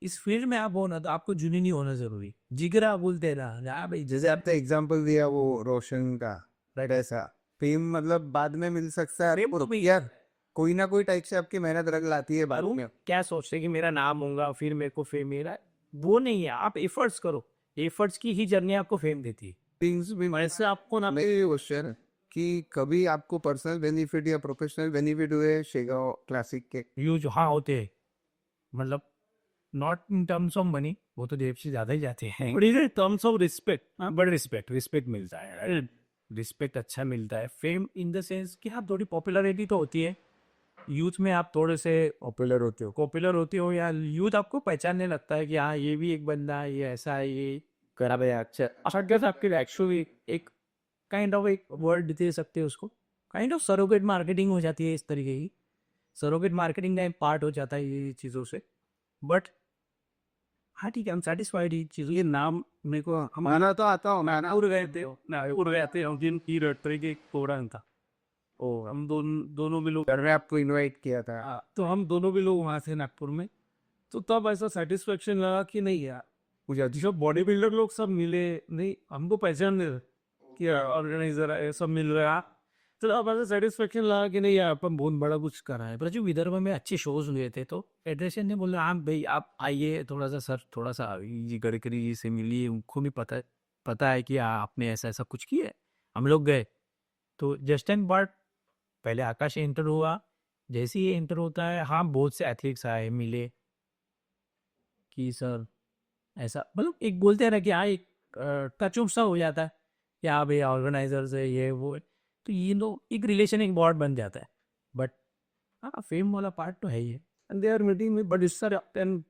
इस फील्ड में आप हो ना तो आपको जुनूनी नहीं होना जरूरी, जिगरा बोलते हैं ना, हाँ भाई जैसे आपने एग्जांपल दिया वो रोशन का, राइट? ऐसा फेम मतलब बाद में मिल सकता है Fame आपको, तो भी- यार कोई ना कोई टाइप से आपकी मेहनत रंग लाती है बाद लोग में। क्या सोचते हैं कि मेरा नाम होगा फिर मेरे को फेम मिला, वो नहीं है। आप एफर्ट्स करो, एफर्ट्स की ही जर्नी आपको फेम देती है। थिंग्स भी वैसे आपको ना मैं ये क्वेश्चन कि कभी आपको पर्सनल बेनिफिट या प्रोफेशनल बेनिफिट हुए शेगांव क्लासिक के? यूज हाँ होते हैं, मतलब not in terms of money, वो तो जेब से ज्यादा ही जाते हैं, but in terms of respect, but respect मिलता है, रिस्पेक्ट अच्छा मिलता है। फेम इन द सेंस कि हाँ थोड़ी पॉपुलैरिटी तो होती है, यूथ में आप थोड़े से पॉपुलर होते हो या यूथ आपको पहचानने लगता है कि हाँ ये भी एक बंदा है, ये ऐसा है, ये करा भाई अच्छा अच्छा। आपके एक्चुअली एक काइंड ऑफ एक वर्ड दे सकते हैं उसको, काइंड ऑफ सरोगेट मार्केटिंग हो जाती है इस तरीके की, सरोगेट मार्केटिंग का एक पार्ट हो जाता है ये चीज़ों से। बट हाँ ठीक है, हम सेटिस्फाइड ही चीज़ों। ये नाम मेरे को माना तो आता हूँ मैं ना। उड़ गए थे ना, उड़ गए थे हम जिन की रटरे के कोड़ा था। ओ हम दोनों भी लोग घर में आपको इनवाइट किया था? तो हम दोनों भी लोग वहाँ थे नागपुर में। तो तब ऐसा सेटिस्फेक्शन लगा कि नहीं यार, पूजा जो बॉडी बिल्डर लोग सब मिले, नहीं हमको पहचान रहे कि ऑर्गेनाइजर है, सब मिल रहा। तो अब ऐसा सेटिस्फेक्शन लगा कि नहीं यार अपन बहुत बड़ा कुछ कर रहा है। पर जो विदर्भ में अच्छे शोज हुए थे तो फेडरेशन ने बोला हाँ भाई आप आइए, थोड़ा सा सर थोड़ा सा ये गडकरी जी से मिलिए, उनको भी पता है कि आपने ऐसा ऐसा कुछ किया है। हम लोग गए तो जस्ट एंड पार्ट पहले आकाश एंटर हुआ, जैसे ही एंटर होता है हाँ बहुत से एथलीट्स आए मिले कि सर ऐसा, मतलब एक बोलते हैं ना कि हाँ एक टचअप सा हो जाता है कि हाँ भाई ऑर्गेनाइजर्स है ये वो है। तो ये लोग एक रिलेशन एक बॉन्ड बन जाता है। बट हाँ फेम वाला पार्ट तो है ही है। एंड दे आर मीटिंग में, बट इट्स एंड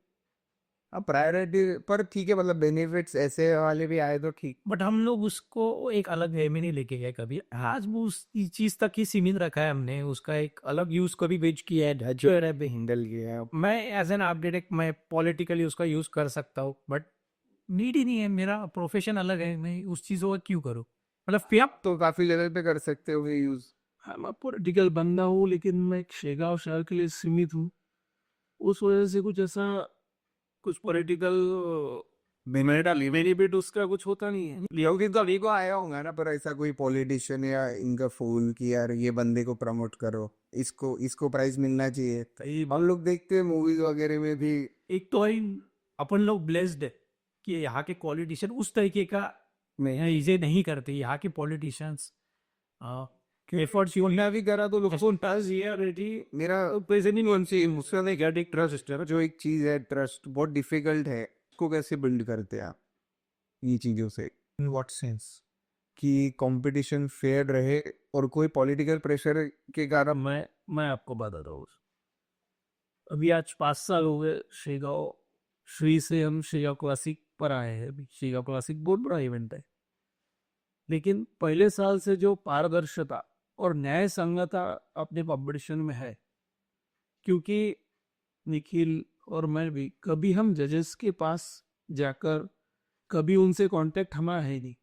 अब प्रायोरिटी पर ठीक है, मतलब बेनिफिट्स ऐसे वाले भी आए तो ठीक। बट हम लोग उसको एक अलग वे में नहीं लेके गए कभी, आज वो उस चीज तक ही सीमित रखा है हमने, उसका एक अलग यूज कभी बेच किया है जो है हैंडल किया है। मैं एज एन अपडेट मैं पॉलिटिकली उसका यूज कर सकता हूँ, बट नीड ही नहीं है, मेरा प्रोफेशन अलग है, मैं उस चीज़ों का क्यों करूँ। मतलब फिर तो काफी लेवल पे कर सकते हो ये यूज। मैं पॉलिटिकल बंदा हूँ, लेकिन मैं एक शेगांव शहर के लिए सीमित हूँ। उस वजह से कुछ ऐसा कुछ पॉलिटिकल बेनिफिट उसका कुछ होता नहीं है। योगी तो अभी को आया होगा ना, पर ऐसा कोई पॉलिटिशियन या इनका फोन कि यार ये बंदे को प्रमोट करो, इसको प्राइज मिलना चाहिए। हम लोग देखते हैं मूवीज वगैरह में भी। एक तो है अपन लोग ब्लेस्ड है कि यहाँ के पॉलिटिशियन उस तरीके का चीजें नहीं करते, यहाँ के पॉलिटिशियंस एफर्ट्स मैं भी करा तो लोग मेरा पैसे नहीं कौन सी मुझसे नहीं क्या, एक ट्रस्ट है जो एक चीज है, ट्रस्ट बहुत डिफिकल्ट है, इसको कैसे बिल्ड करते हैं आप ये चीजों से? इन व्हाट सेंस कि कंपटीशन फेयर रहे और कोई पॉलिटिकल प्रेशर के कारण। मैं आपको बताता हूँ। अभी आज 5 साल हो गए शेगांव श्री से हम शेगांव क्लासिक पर आए हैं। अभी शेगांव क्लासिक बहुत बड़ा इवेंट है, लेकिन पहले साल से जो पारदर्शिता और न्याय संगता अपने कंपटीशन में है, क्योंकि निखिल और मैं भी कभी हम जजेस के पास जाकर कभी उनसे कांटेक्ट हमारा है नहीं।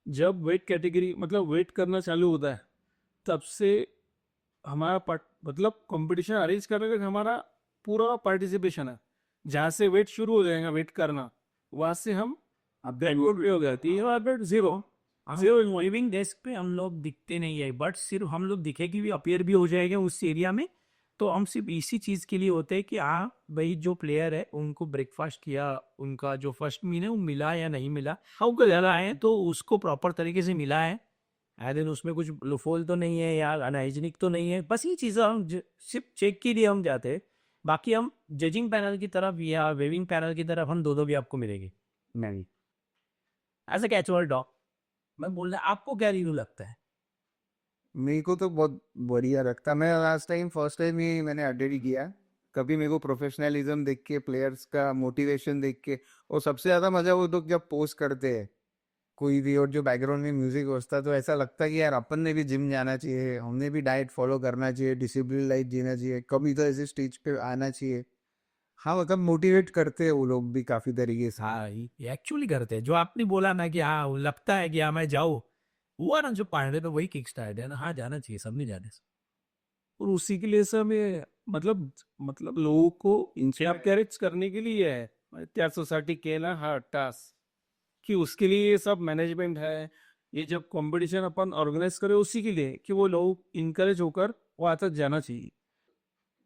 जब वेट कैटेगरी मतलब वेट करना चालू होता है, तब से हमारा मतलब कंपटीशन अरेंज करने का हमारा पूरा पार्टिसिपेशन है। जहाँ से वेट शुरू हो जाएगा वेट करना, वहाँ से हम बैकवर्ड हो जाती है, जीरो लिविंग डेस्क पे हम लोग दिखते नहीं है, बट सिर्फ हम लोग दिखेगी भी, अपीयर भी हो जाएंगे उस एरिया में, तो हम सिर्फ इसी चीज़ के लिए होते हैं कि हाँ भाई जो प्लेयर है उनको ब्रेकफास्ट किया, उनका जो फर्स्ट मील है वो मिला या नहीं मिला, हाँ वो ज़्यादा है तो उसको प्रॉपर तरीके से मिला है, एंड देन उसमें कुछ लूफोल तो नहीं है या अनहाइजीनिक तो नहीं है, बस ये चीज़ें हम सिर्फ चेक के लिए हम जाते हैं। बाकी हम जजिंग पैनल की तरफ या वेविंग पैनल की तरफ हम दो भी आपको मिलेंगे नहीं। एज अ कैजुअल डॉग मैं बोल रहा आपको क्या रिव्यू लगता है? मेरे को तो बहुत बढ़िया लगता। मैं लास्ट टाइम फर्स्ट टाइम ही मैंने अटेंड किया। कभी मेरे को प्रोफेशनलिज्म देख के, प्लेयर्स का मोटिवेशन देख के, और सबसे ज़्यादा मज़ा वो लोग जब पोस्ट करते हैं कोई भी, और जो बैकग्राउंड में म्यूजिक बजता है तो ऐसा लगता है कि यार अपन ने भी जिम जाना चाहिए, हमने भी डाइट फॉलो करना चाहिए, डिसिप्लिन लाइफ जीना चाहिए, कभी तो ऐसे स्टेज पे आना चाहिए। हाँ, मतलब मोटिवेट करते हैं वो लोग भी काफ़ी तरीके से। हाँ ये एक्चुअली करते हैं जो आपने बोला ना कि हाँ वो लगता है कि हाँ मैं जाऊँ, हुआ ना जो पांडे तो वही किक स्टार्ट है ना, हाँ जाना चाहिए, सब नहीं जाने से। और उसी के लिए सर मैं मतलब लोगों को इंकरेज करने के लिए है त्या सोसाइटी के ना हर टास्क कि उसके लिए ये सब मैनेजमेंट है। ये जब कंपटीशन अपन ऑर्गेनाइज करें उसी के लिए कि वो लोग इनकरेज होकर वहाँ तक जाना चाहिए।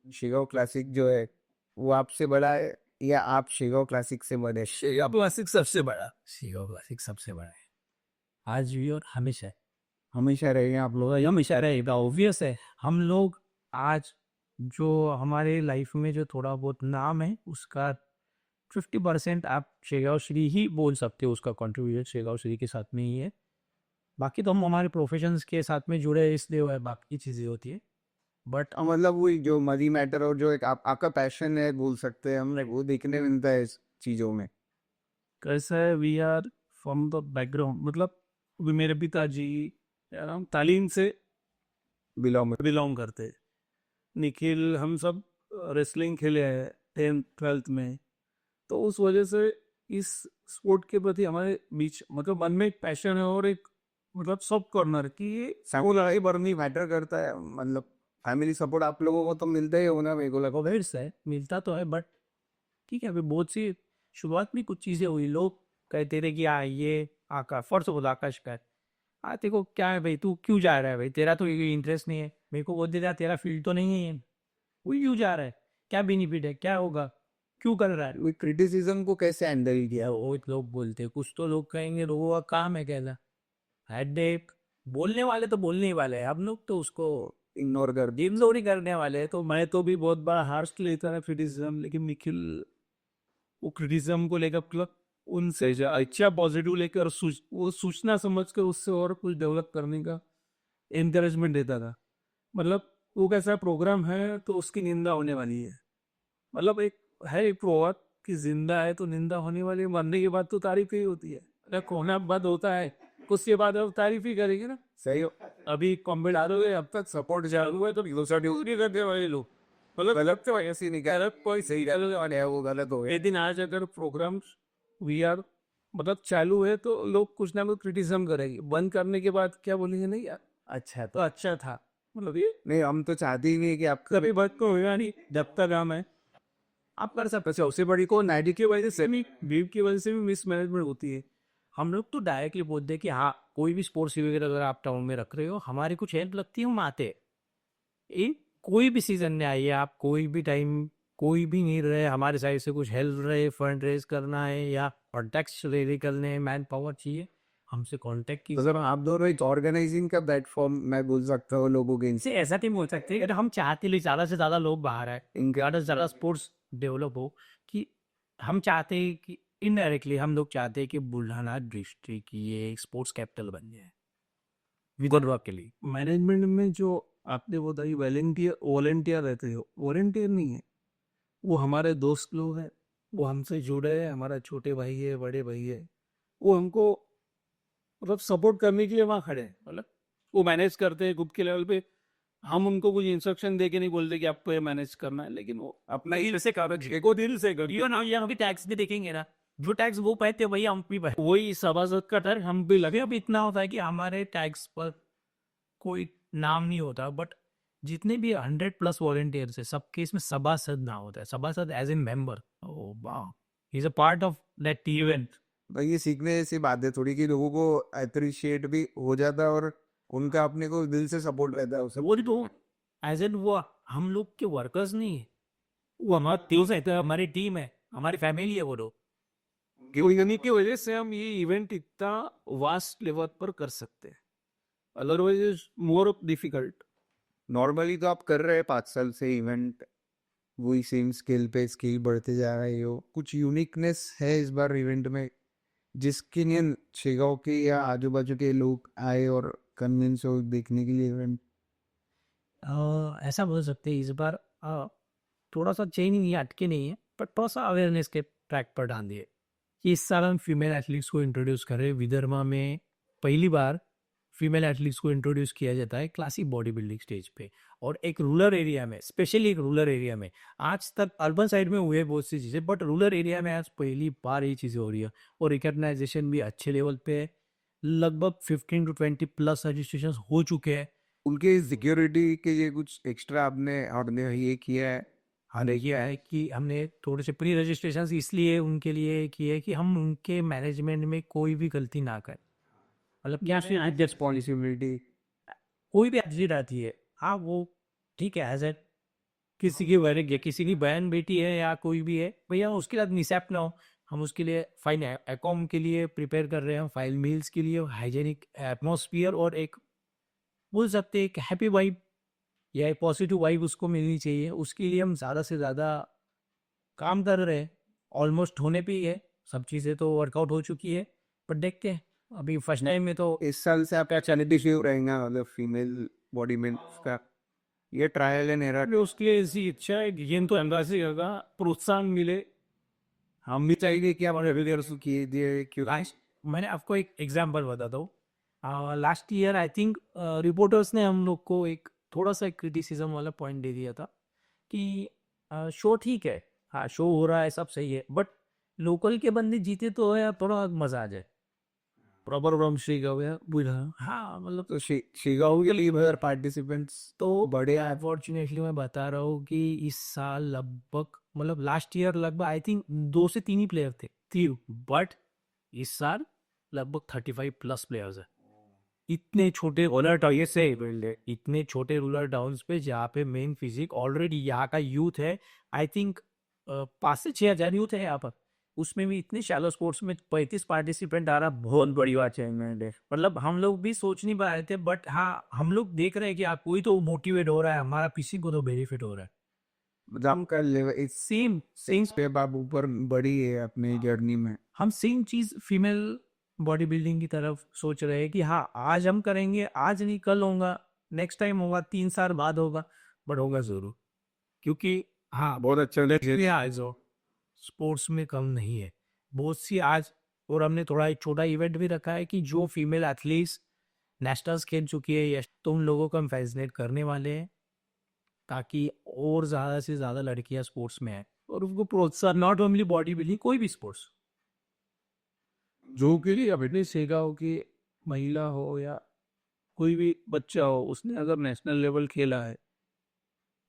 शिगाओ क्लासिक जो है वो आपसे बड़ा है या आप शिगाओ क्लासिक से बड़े? शेगा क्लासिक सबसे बड़ा, शेगा क्लासिक सबसे बड़ा है आज भी और हमेशा है। हमेशा रहेंगे आप लोग। हमेशा रहेगा, ऑब्वियस है। हम लोग आज जो हमारे लाइफ में जो थोड़ा बहुत नाम है उसका 50% आप शेगाव श्री ही बोल सकते हो, उसका कंट्रीब्यूशन शेगाव श्री के साथ में ही है। बाकी तो हम हमारे प्रोफेशंस के साथ में जुड़े हैं इसलिए वह बाकी चीज़ें होती है। बट मतलब वही जो मनी मैटर और जो एक आपका पैशन है बोल सकते हैं हमने, वो देखने मिलता है इस चीज़ों में। कैसा है we are from the background, मतलब भी मेरे पिताजी हम तालीम से बिलोंग। बिलोंग करते हैं। निखिल हम सब रेसलिंग खेले हैं 10th 12th में, तो उस वजह से इस स्पोर्ट के प्रति हमारे बीच मतलब मन में एक पैशन है और एक मतलब सब कॉर्नर कि ये वो लड़ाई बरनी मैटर करता है। मतलब फैमिली सपोर्ट आप लोगों को तो मिलता ही होना मेरे को लगा। कोविड्स है मिलता तो है, बट ठीक है अभी बहुत सी शुरुआत में कुछ चीज़ें हुई, लोग कहते थे कि हाँ ये आकाश फर्स्ट ऑफ ऑल आकाश का है, हाँ देखो क्या है भाई तू क्यों जा रहा है भाई, तेरा तो ये इंटरेस्ट नहीं है, मेरे को बोल देता तेरा फील्ड तो नहीं है ये, वो क्यों जा रहा है, क्या बेनिफिट है, क्या होगा, क्यों कर रहा है? वो क्रिटिसिज्म को कैसे हैंडल किया? या वो लोग बोलते हैं, कुछ तो लोग कहेंगे लोगों का काम है कहना, हेडेक, बोलने वाले तो बोलने ही वाले हैं, हम लोग तो उसको इग्नोर कर दी। इग्नोर ही करने वाले हैं। तो मैं तो भी बहुत बड़ा हार्श लेता है क्रिटिसिज्म, लेकिन निखिल वो क्रिटिसिज्म को लेकर मतलब उनसे अच्छा पॉजिटिव लेकर वो सूचना समझकर उससे और कुछ डेवलप करने का एनकरेजमेंट देता था। मतलब वो कैसा प्रोग्राम है तो उसकी निंदा होने वाली है, मतलब एक है एक प्रोवर्ब कि जिंदा है तो निंदा होने वाली है, मरने के बाद तो तारीफ ही होती है। अगर कोना बाद होता है कुछ के बाद अब तारीफ ही करेंगे ना। सही हो। अभी कॉम्बेट आ रहे अब तक सपोर्ट चालू है तो नहीं करने वाले लोग, मतलब गलत तो ऐसे नहीं कर, कोई सही गलत वाले है वो गलत हो गए। एक दिन आज अगर प्रोग्राम वी आर मतलब चालू है तो लोग कुछ ना कुछ क्रिटिसिज्म करेंगे, बंद करने के बाद क्या बोलेंगे नहीं यार अच्छा तो अच्छा था, मतलब ये नहीं, हम तो चाहते ही नहीं कि आप कभी बात को होगा नहीं जब तक हम है। आप कर सकते हो, सबसे बड़ी को नाइटी की वजह से भी बीव की वजह से भी मिसमैनेजमेंट होती है। हम लोग तो डायरेक्टली बोलते हैं कि हाँ कोई भी स्पोर्ट्स वगैरह अगर आप टाउन में रख रहे हो, हमारी कुछ हेल्प लगती है हम आते हैं। ये कोई भी सीजन में आइए आप, कोई भी टाइम, कोई भी नहीं रहे हमारे साइड से कुछ हेल्प रहे, फंड रेज करना है या कॉन्टैक्ट्स रेडी करने हैं, मैन पावर चाहिए, हमसे कांटेक्ट तो कीजिए। सर आप दोनों एक ऑर्गेनाइजिंग का प्लेटफॉर्म मैं बोल सकता हूँ लोगों के इसे ऐसा नहीं बोल सकते, अगर हम चाहते हैं ज़्यादा से ज़्यादा लोग बाहर आए, ज़्यादा से ज़्यादा स्पोर्ट्स डेवलप हो, कि हम चाहते हैं कि इनडायरेक्टली हम लोग चाहते हैं कि बुल्ढाना डिस्ट्रिक्ट ये स्पोर्ट्स कैपिटल बन जाए विदर्भ के लिए। मैनेजमेंट में जो आपने बताई वॉलेंटियर वॉलेंटियर रहते हो, वॉलेंटियर नहीं है, वो हमारे दोस्त लोग हैं, वो हमसे जुड़े हैं, हमारा छोटे भाई है बड़े भाई है, वो हमको मतलब सपोर्ट करने के लिए वहाँ खड़े हैं। मतलब वो मैनेज करते हैं ग्रुप के लेवल पे, हम उनको कुछ इंस्ट्रक्शन दे के नहीं बोलते कि आपको ये मैनेज करना है, लेकिन वो अपना ही से कागज को दिल से करते हैं। यो ना यहाँ भी टैक्स भी देखेंगे ना, जो टैक्स वो पाते हैं वही हम भी पाए, वही सभासद का डर हम भी लगे। अब इतना होता है कि हमारे टैक्स पर कोई नाम नहीं होता, बट जितने भी 100+ वॉलंटियर्स है सबके इसमें सभासद ना होता है, सभासद एज इन मेंबर, ओ वाह, he is a part of that event. तो ये सीखने जैसी बात है थोड़ी, कि लोगों को अप्रिशिएट भी हो जाता है और उनका अपने को दिल से सपोर्ट रहता है उसे। वो तो एज एन वो हम लोग के वर्कर्स नहीं है, वो हमारा दिल है, तो हमारी टीम है, हमारी फैमिली है वो लोग। उन्हीं की वजह से हम ये इवेंट इतना वास्ट लेवल पर कर सकते हैं, otherwise is more difficult. Normally तो आप कर रहे हैं 5 साल से इवेंट, वही सेम स्केल पे स्केल बढ़ते जा रही हो, कुछ यूनिकनेस है इस बार इवेंट में जिसके लिए शेगांव के या आजू बाजू के लोग आए और कन्विंस हो देखने के लिए इवेंट? ऐसा बोल सकते हैं इस बार थोड़ा सा चेंज नहीं है, अटके नहीं है, बट थोड़ा सा अवेयरनेस के ट्रैक पर डाल दिए कि इस साल हम फीमेल एथलीट्स को इंट्रोड्यूस करें। विदर्भा में पहली बार फीमेल एथलीट्स को इंट्रोड्यूस किया जाता है क्लासिक बॉडी बिल्डिंग स्टेज पे, और एक रूरल एरिया में, स्पेशली एक रूरल एरिया में। आज तक अर्बन साइड में हुए बहुत सी चीज़ें, बट रूरल एरिया में आज पहली बार ये चीज़ें हो रही है, और रिकग्नाइजेशन भी अच्छे लेवल पे है। लगभग 15 to 20 प्लस रजिस्ट्रेशन हो चुके हैं। उनके सिक्योरिटी के लिए कुछ एक्स्ट्रा आपने ये किया है? हाँ, देखिए है कि हमने थोड़े से प्री रजिस्ट्रेशन इसलिए उनके लिए किए कि हम उनके मैनेजमेंट में कोई भी गलती ना करें। मतलब क्या है, रिस्पॉन्सिबिलिटी कोई भी एथलीट आती है, हाँ वो ठीक है, एज ए किसी की बहन, किसी की बहन बेटी है या कोई भी है, भैया उसके साथ मिसहैप ना हो, हम उसके लिए फाइन अकॉम के लिए प्रिपेयर कर रहे हैं, फाइल मील्स के लिए हाइजेनिक एटमॉस्फियर और एक बोल सकते हैं एक हैप्पी वाइब या एक पॉजिटिव वाइब उसको मिलनी चाहिए। उसके लिए हम ज़्यादा से ज़्यादा काम कर रहे हैं, ऑलमोस्ट होने पे ही है, सब चीज़ें तो वर्कआउट हो चुकी है, पर देखते हैं अभी फर्स्ट टाइम में तो। इस साल से आपका चैलेंज रहेगा मतलब फीमेल बॉडी में का ये ट्रायल एंड एरर? उसके लिए ऐसी इच्छा है कि गेम तो एम्बेसी होगा, प्रोत्साहन मिले। हम भी चाहिए कि हमारे प्लेयर्स को किए दिए क्यों? मैंने आपको एक एग्जांपल बताता हूँ। Last year I think reporters ने हम लोग को एक थोड़ा सा क्रिटिसिज्म वाला पॉइंट दे दिया था कि शो ठीक है, हाँ शो हो रहा है, सब सही है, बट लोकल के बंदे जीते तो है, थोड़ा मजा आ जाए। प्रॉपर ब्रह्म श्री का हुआ बुझा। हाँ मतलब तो शिगाऊ के लिए पार्टिसिपेंट्स तो बड़े अनफॉर्चुनेटली मैं बता रहा हूँ कि इस साल लगभग मतलब लास्ट ईयर लगभग आई थिंक 2 से 3 ही प्लेयर थे, तीन, बट इस साल लगभग 35 प्लस प्लेयर्स है। इतने छोटे रूरल टाउन, ये से इतने छोटे रूरल टाउन्स पे जहाँ पे मेन फिजिक ऑलरेडी यहाँ का यूथ है, आई थिंक 5 से 6 हज़ार यूथ है यहाँ पर, उसमें भी इतने शैलो स्पोर्ट्स में 35 पार्टिसिपेंट आ रहा, बहुत बड़ी बात है। मतलब हम लोग भी सोच नहीं पा रहे थे, बट हाँ हम लोग देख रहे हैं कि आप कोई तो मोटिवेट हो रहा है, हमारा किसी को तो बेनिफिट हो रहा है। जाम कर ले इस सेम सेम पे आप ऊपर बड़ी है अपने जर्नी में। हम सेम चीज फीमेल बॉडी बिल्डिंग की तरफ सोच रहे हैं कि हाँ आज हम करेंगे, आज नहीं कल होगा, नेक्स्ट टाइम होगा, 3 साल बाद होगा, बट होगा जरूर, क्योंकि हाँ बहुत अच्छा लगे। आज स्पोर्ट्स में कम नहीं है बहुत सी आज। और हमने थोड़ा एक छोटा इवेंट भी रखा है कि जो फीमेल एथलीट्स नेशनल्स खेल चुकी है या तो उन लोगों को हम फैसिलिटेट करने वाले हैं, ताकि और ज़्यादा से ज़्यादा लड़कियां स्पोर्ट्स में आए और उनको प्रोत्साहन, नॉट ओनली बॉडी बिल्डिंग, कोई भी स्पोर्ट्स। जो के लिए अभी सीखा हो कि महिला हो या कोई भी बच्चा हो, उसने अगर नेशनल लेवल खेला है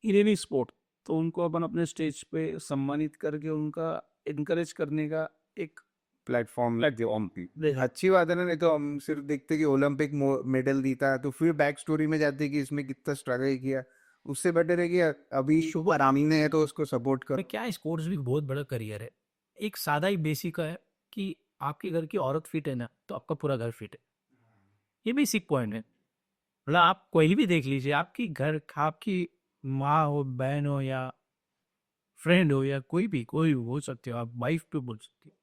इन एनी स्पोर्ट, तो उनको अपन अपने स्टेज पे सम्मानित करके उनका इनकरेज करने का एक प्लेटफॉर्म अच्छी बात है ना। नहीं तो हम सिर्फ देखते कि ओलंपिक मेडल जीता तो फिर बैक स्टोरी में जाते कि इसमें कितना स्ट्रगल किया। उससे बेटर है कि अभी शुभ आरामी ने है तो उसको सपोर्ट करो। क्या है, स्पोर्ट्स भी बहुत बड़ा करियर है। एक सादा ही बेसिक है कि आपके घर की औरत फिट है ना, तो आपका पूरा घर फिट है, ये बेसिक पॉइंट है। मतलब आप कोई भी देख लीजिए, आपकी घर, आपकी माँ हो, बहन हो, या फ्रेंड हो, या कोई भी हो सकते हो, आप वाइफ पे बोल सकते हो,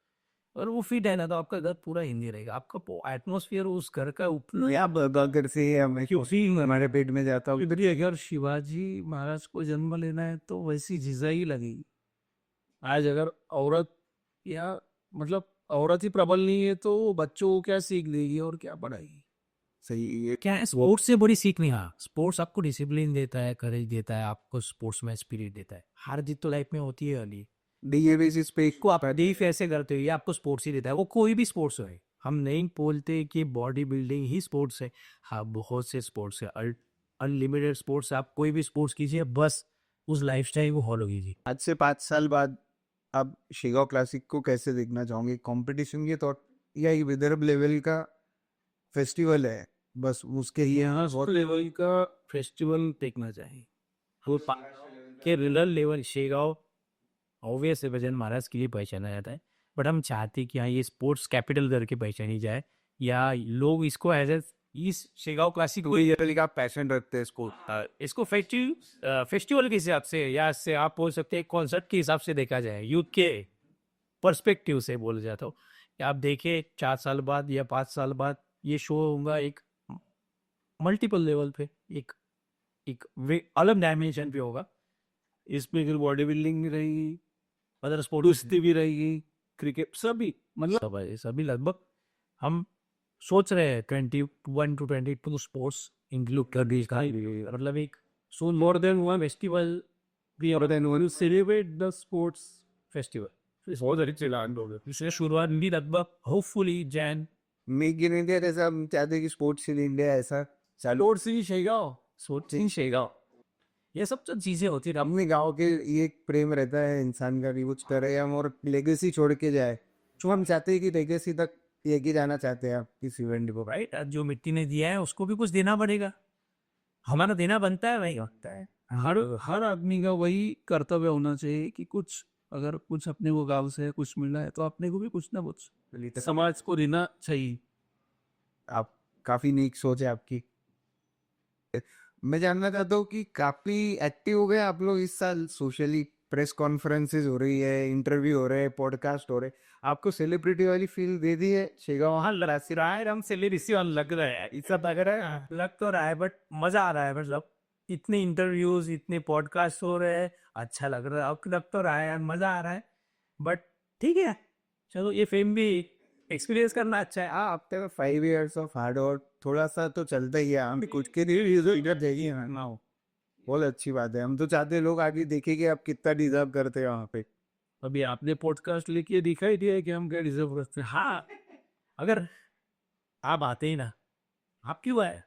और वो फिट है ना, तो आपका घर पूरा हिंदी रहेगा, आपका एटमोसफियर उस घर का घर से हमें हमारे पेट में जाता हूँ। इधर ही अगर शिवाजी महाराज को जन्म लेना है तो वैसी चीज़ें ही लगेगी। आज अगर औरत या मतलब औरत ही प्रबल नहीं है तो वो बच्चों को क्या सीख देगी और क्या पढ़ाएगी। सही है। क्या है, स्पोर्ट्स से बड़ी सीख नहीं। हाँ स्पोर्ट्स आपको डिसिप्लिन देता है, करेज देता है, आपको स्पोर्ट्स में स्पिरिट देता है। हार जीत तो लाइफ में होती है अली, डीए बेसिस पे को आप डीफ ऐसे करते हो, ये आपको स्पोर्ट्स ही देता है, वो कोई भी स्पोर्ट्स है। हम नहीं बोलते कि बॉडी बिल्डिंग ही स्पोर्ट्स है, हाँ बहुत से स्पोर्ट्स है, अनलिमिटेड स्पोर्ट्स है, आप कोई भी स्पोर्ट्स कीजिए, बस उस लाइफस्टाइल को फॉलो कीजिए। आज से 5 साल बाद आप शिगांव क्लासिक को कैसे देखना चाहोगे? कंपटीशन के तौर या ये विदर्भ लेवल का फेस्टिवल है बस उसके ही यहाँ लेवल का फेस्टिवल देखना चाहिए। तो के रियल लेवल शेगांव ऑब्वियस है वजन महाराज के लिए पहचाना जाता है, बट हम चाहते हैं कि हाँ ये स्पोर्ट्स कैपिटल करके पहचानी जाए, या लोग इसको एज ए इस शेगांव क्लासिक कोई ये का पैशन रखते हैं इसको। इसको फेस्टिवल के हिसाब से, या से आप बोल सकते हैं कॉन्सर्ट के हिसाब से देखा जाए, यूथ के पर्सपेक्टिव से बोल जाता हूँ कि आप देखें 4 साल बाद या 5 साल बाद ये शो होगा एक मल्टीपल लेवल पे, एक अलग डायमेंशन पे होगा। इसमें फिर बॉडी बिल्डिंग भी रहेगी, अदर स्पोर्ट्स कुश्ती भी रहेगी, क्रिकेट सभी, मतलब सभी लगभग हम सोच रहे हैं 21 to 22 स्पोर्ट्स इंक्लूड कर दी इसका, मतलब एक so more than one festival we are then when you celebrate the sports festival बहुत अच्छे लैंड हो गए। इससे शुरुआत भी लगभग hopefully Jain make in India जैसा हम चाहते हैं कि स्पोर्ट्स इन इंडिया ऐसा चालू। स्पोर्ट्स ही शेगांव, सोचिंग शेगांव, ये सब जो चीजें होती रही अपने गांव के ये एक प्रेम रहता है इंसान का कि कुछ करे हम और लेगेसी छोड़ के जाए, जो हम चाहते हैं कि लेगेसी तक लेके जाना चाहते हैं आप इस इवेंट को। राइट, जो मिट्टी ने दिया है उसको भी कुछ देना पड़ेगा, हमारा देना बनता है, वही बनता है। हर आदमी का वही कर्तव्य होना चाहिए कि कुछ अगर कुछ अपने को गांव से कुछ मिला है तो अपने को भी कुछ ना कुछ समाज को देना चाहिए। आप काफी नीक सोच है आपकी। मैं जानना चाहता हूँ कि काफी एक्टिव हो गए आप लोग इस साल सोशली, प्रेस कॉन्फ्रेंसेस हो रही है, इंटरव्यू हो रहे हैं, पॉडकास्ट हो रहे हैं, आपको सेलिब्रिटी वाली फील दे दी है शेगांव? हाँ लग रहा है, हम सेलिब्रिटी लग रहा है, इतना लग रहा है, लग तो रहा है, बट मजा आ रहा है, मतलब इतने इंटरव्यूज इतने पॉडकास्ट हो रहे हैं, अच्छा लग रहा है, अब लग तो रहा है, मजा आ रहा है, बट ठीक है चलो ये फेम भी एक्सपीरियंस करना अच्छा है। हाँ, after 5 years of hard work थोड़ा सा तो चलता ही है, हम भी कुछ के लिए इधर जाइए ना, बहुत अच्छी बात है। हम तो चाहते हैं लोग आगे देखें कि आप कितना डिजर्व करते हैं वहाँ पे। अभी आपने पॉडकास्ट लेके दिखाई दिया है कि हम क्या डिजर्व करते हैं। हाँ, अगर आप आते ही ना, आप क्यों आए?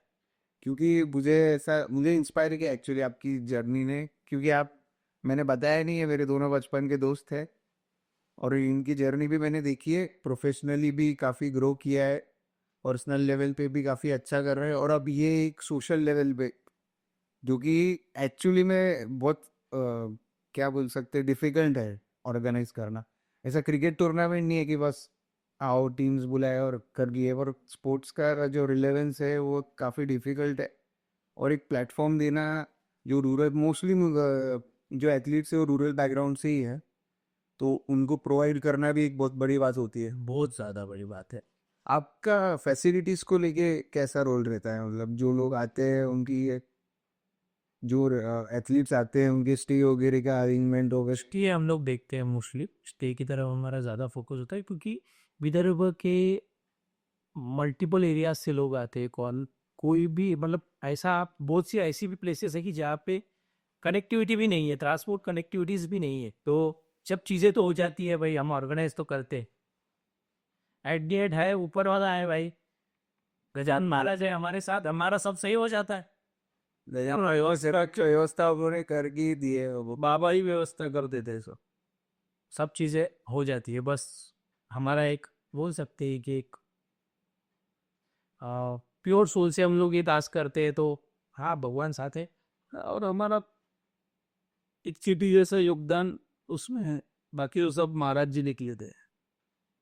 क्योंकि मुझे इंस्पायर किया एक्चुअली आपकी जर्नी ने, क्योंकि आप, मैंने बताया नहीं है, मेरे दोनों बचपन के दोस्त हैं और इनकी जर्नी भी मैंने देखी है, प्रोफेशनली भी काफ़ी ग्रो किया है, पर्सनल लेवल पे भी काफ़ी अच्छा कर रहे हैं, और अब ये एक सोशल लेवल पे जो कि एक्चुअली में बहुत क्या बोल सकते हैं, डिफिकल्ट है ऑर्गेनाइज करना। ऐसा क्रिकेट टूर्नामेंट नहीं है कि बस आओ टीम्स बुलाए और कर लिए, और स्पोर्ट्स का जो रिलेवेंस है वो काफ़ी डिफिकल्ट है, और एक प्लेटफॉर्म देना जो रूरल, मोस्टली जो एथलीट्स है वो रूरल बैकग्राउंड से ही है, तो उनको प्रोवाइड करना भी एक बहुत बड़ी बात होती है। बहुत ज़्यादा बड़ी बात है। आपका फैसिलिटीज़ को लेके कैसा रोल रहता है? मतलब जो लोग आते हैं उनकी, जो एथलीट्स आते हैं उनके स्टे वगैरह का अरेंजमेंट होगा? स्टे हम लोग देखते हैं, मोस्टली स्टे की तरफ हमारा ज़्यादा फोकस होता है, क्योंकि विदर्भ के मल्टीपल एरियाज से लोग आते हैं, कोई भी, मतलब ऐसा आप बहुत सी ऐसी भी प्लेसेस है कि जहाँ पे कनेक्टिविटी भी नहीं है, ट्रांसपोर्ट कनेक्टिविटीज भी नहीं है, तो जब चीज़ें तो हो जाती है भाई, हम ऑर्गेनाइज तो करते हैं, एट दी एंड है ऊपर वाला है भाई, गजान महाराज है हमारे साथ, हमारा सब सही हो जाता है। व्यवस्था उन्होंने कर ही दी है, वो बाबा ही व्यवस्था कर देते हैं सब चीज़ें हो जाती है, बस हमारा एक बोल सकते हैं कि एक प्योर सोल से हम लोग ये टास्क करते हैं, तो हाँ भगवान साथ है, और हमारा एक चीटी जैसा योगदान उसमें है, बाकी वो सब महाराज जी ने किए थे।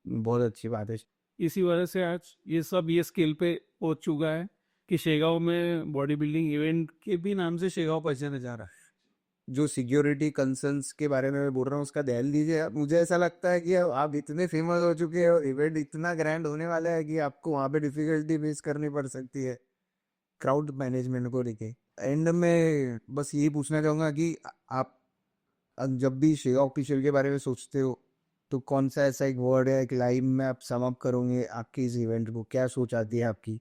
बहुत अच्छी बात है। इसी वजह से आज ये सब ये स्केल पे पहुंच चुका है कि शेगांव में बॉडी बिल्डिंग इवेंट के भी नाम से शेगांव पहचाना जा रहा है। जो सिक्योरिटी कंसर्न्स के बारे में मैं बोल रहा हूँ उसका ध्यान दीजिए। मुझे ऐसा लगता है कि आप इतने फेमस हो चुके हैं और इवेंट इतना ग्रैंड होने वाला है कि आपको वहाँ पे डिफिकल्टी फेस करनी पड़ सकती है क्राउड मैनेजमेंट को लेके। एंड में बस यही पूछना चाहूँगा कि आप जब भी शेगा ऑफिशियल के बारे में सोचते हो तो कौन सा ऐसा एक वर्ड है, एक लाइन में आप सम अप करोगे आपकी इस इवेंट को, क्या सोच आती है आपकी?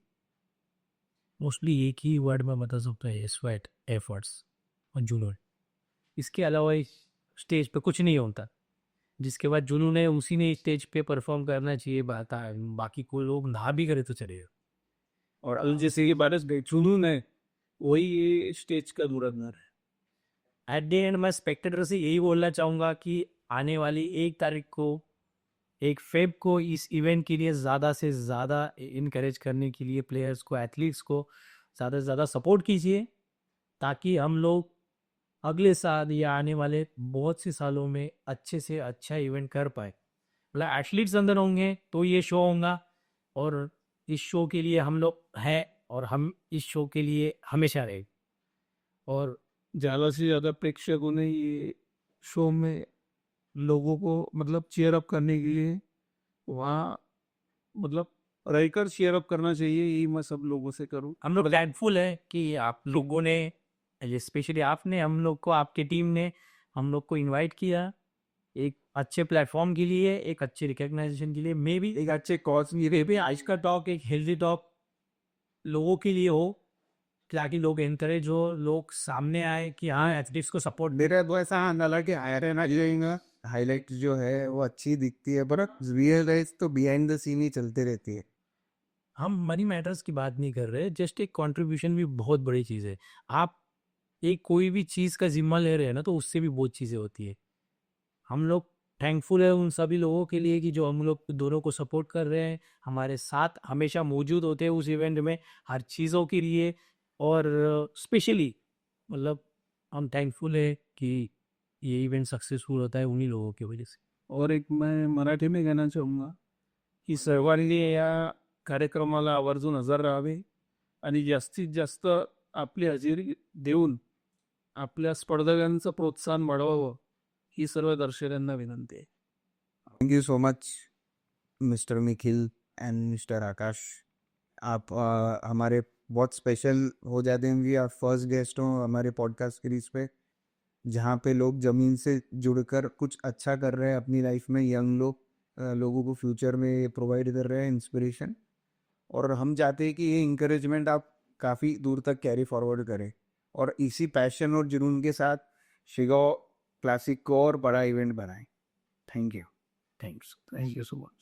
मोस्टली एक ही वर्ड में बता सकता है, स्वेट, एफर्ट्स और जुनून। इसके अलावा इस स्टेज पे कुछ नहीं होता, जिसके बाद जुनून है उसी ने स्टेज पे परफॉर्म करना चाहिए, बाकी कोई लोग ना भी करे तो चलेगा। और अल जैसे ये बारिश जुनून है वही ये स्टेज का धुरंधर है। एट द एंड मैं स्पेक्टेटर से यही बोलना चाहूँगा कि आने वाली 1 तारीख को, 1 फेब को इस इवेंट के लिए ज़्यादा से ज़्यादा इनकरेज करने के लिए प्लेयर्स को, एथलीट्स को ज़्यादा से ज़्यादा सपोर्ट कीजिए, ताकि हम लोग अगले साल या आने वाले बहुत से सालों में अच्छे से अच्छा इवेंट कर पाए। मतलब एथलीट्स अंदर होंगे तो ये शो होगा, और इस शो के लिए हम लोग हैं, और हम इस शो के लिए हमेशा रहे। और ज़्यादा से ज़्यादा प्रेक्षकों ने ये शो में लोगों को मतलब चीयर अप करने के लिए वहाँ मतलब रहकर चीयर अप करना चाहिए, यही मैं सब लोगों से करूँ। हम लोग थैंकफुल है कि आप लोगों ने, स्पेशली आपने, हम लोग को, आपकी टीम ने हम लोग को इनवाइट किया एक अच्छे प्लेटफॉर्म के लिए, एक अच्छे रिकग्नाइजेशन के लिए, मे बी एक अच्छे कॉज के लिए भी। आज का टॉक एक हेल्दी टॉक लोगों के लिए हो, ताकि लोग एनकरेज हो, लोग सामने आए कि हाँ एथलीट्स को सपोर्ट दे। मेरा तो ऐसा आंदा कि आयरन आ जाएगा, हाईलाइट जो है वो अच्छी दिखती है, पर रियल लाइफ तो बिहाइंड द सीन ही चलती रहती है। हम मनी मैटर्स की बात नहीं कर रहे, जस्ट एक कंट्रीब्यूशन भी बहुत बड़ी चीज़ है। आप एक कोई भी चीज़ का जिम्मा ले रहे हैं ना, तो उससे भी बहुत चीज़ें होती है। हम लोग थैंकफुल है उन सभी लोगों के लिए कि जो हम लोग दोनों को सपोर्ट कर रहे हैं, हमारे साथ हमेशा मौजूद होते हैं उस इवेंट में हर चीज़ों के लिए। और स्पेशली मतलब हम थैंकफुल है कि ये इवेंट सक्सेसफुल होता है उन्हीं लोगों की वजह से। और एक मैं मराठी में कहना चाहूँगा की सर्वांनी या कार्यक्रमाला आवर्जून हजर राहावे आणि जास्तीत जास्त आपली हजेरी देऊन आपल्या स्पर्धकांचं प्रोत्साहन वाढवावं, ही सर्व दर्शकांना विनंती आहे. Thank you so much mister Nikhil and mister Akash. आप हमारे बहुत स्पेशल हो जाते हैं कि आप फर्स्ट गेस्ट हो हमारे पॉडकास्ट सीरीज पे, जहाँ पे लोग ज़मीन से जुड़कर कुछ अच्छा कर रहे हैं अपनी लाइफ में। यंग लोग लोगों को फ्यूचर में प्रोवाइड कर रहे हैं इंस्पिरेशन, और हम चाहते हैं कि ये इंकरेजमेंट आप काफ़ी दूर तक कैरी फॉरवर्ड करें, और इसी पैशन और जुनून के साथ शिगाओ क्लासिक को और बड़ा इवेंट बनाएं। Thank you. Thanks, thank you so much.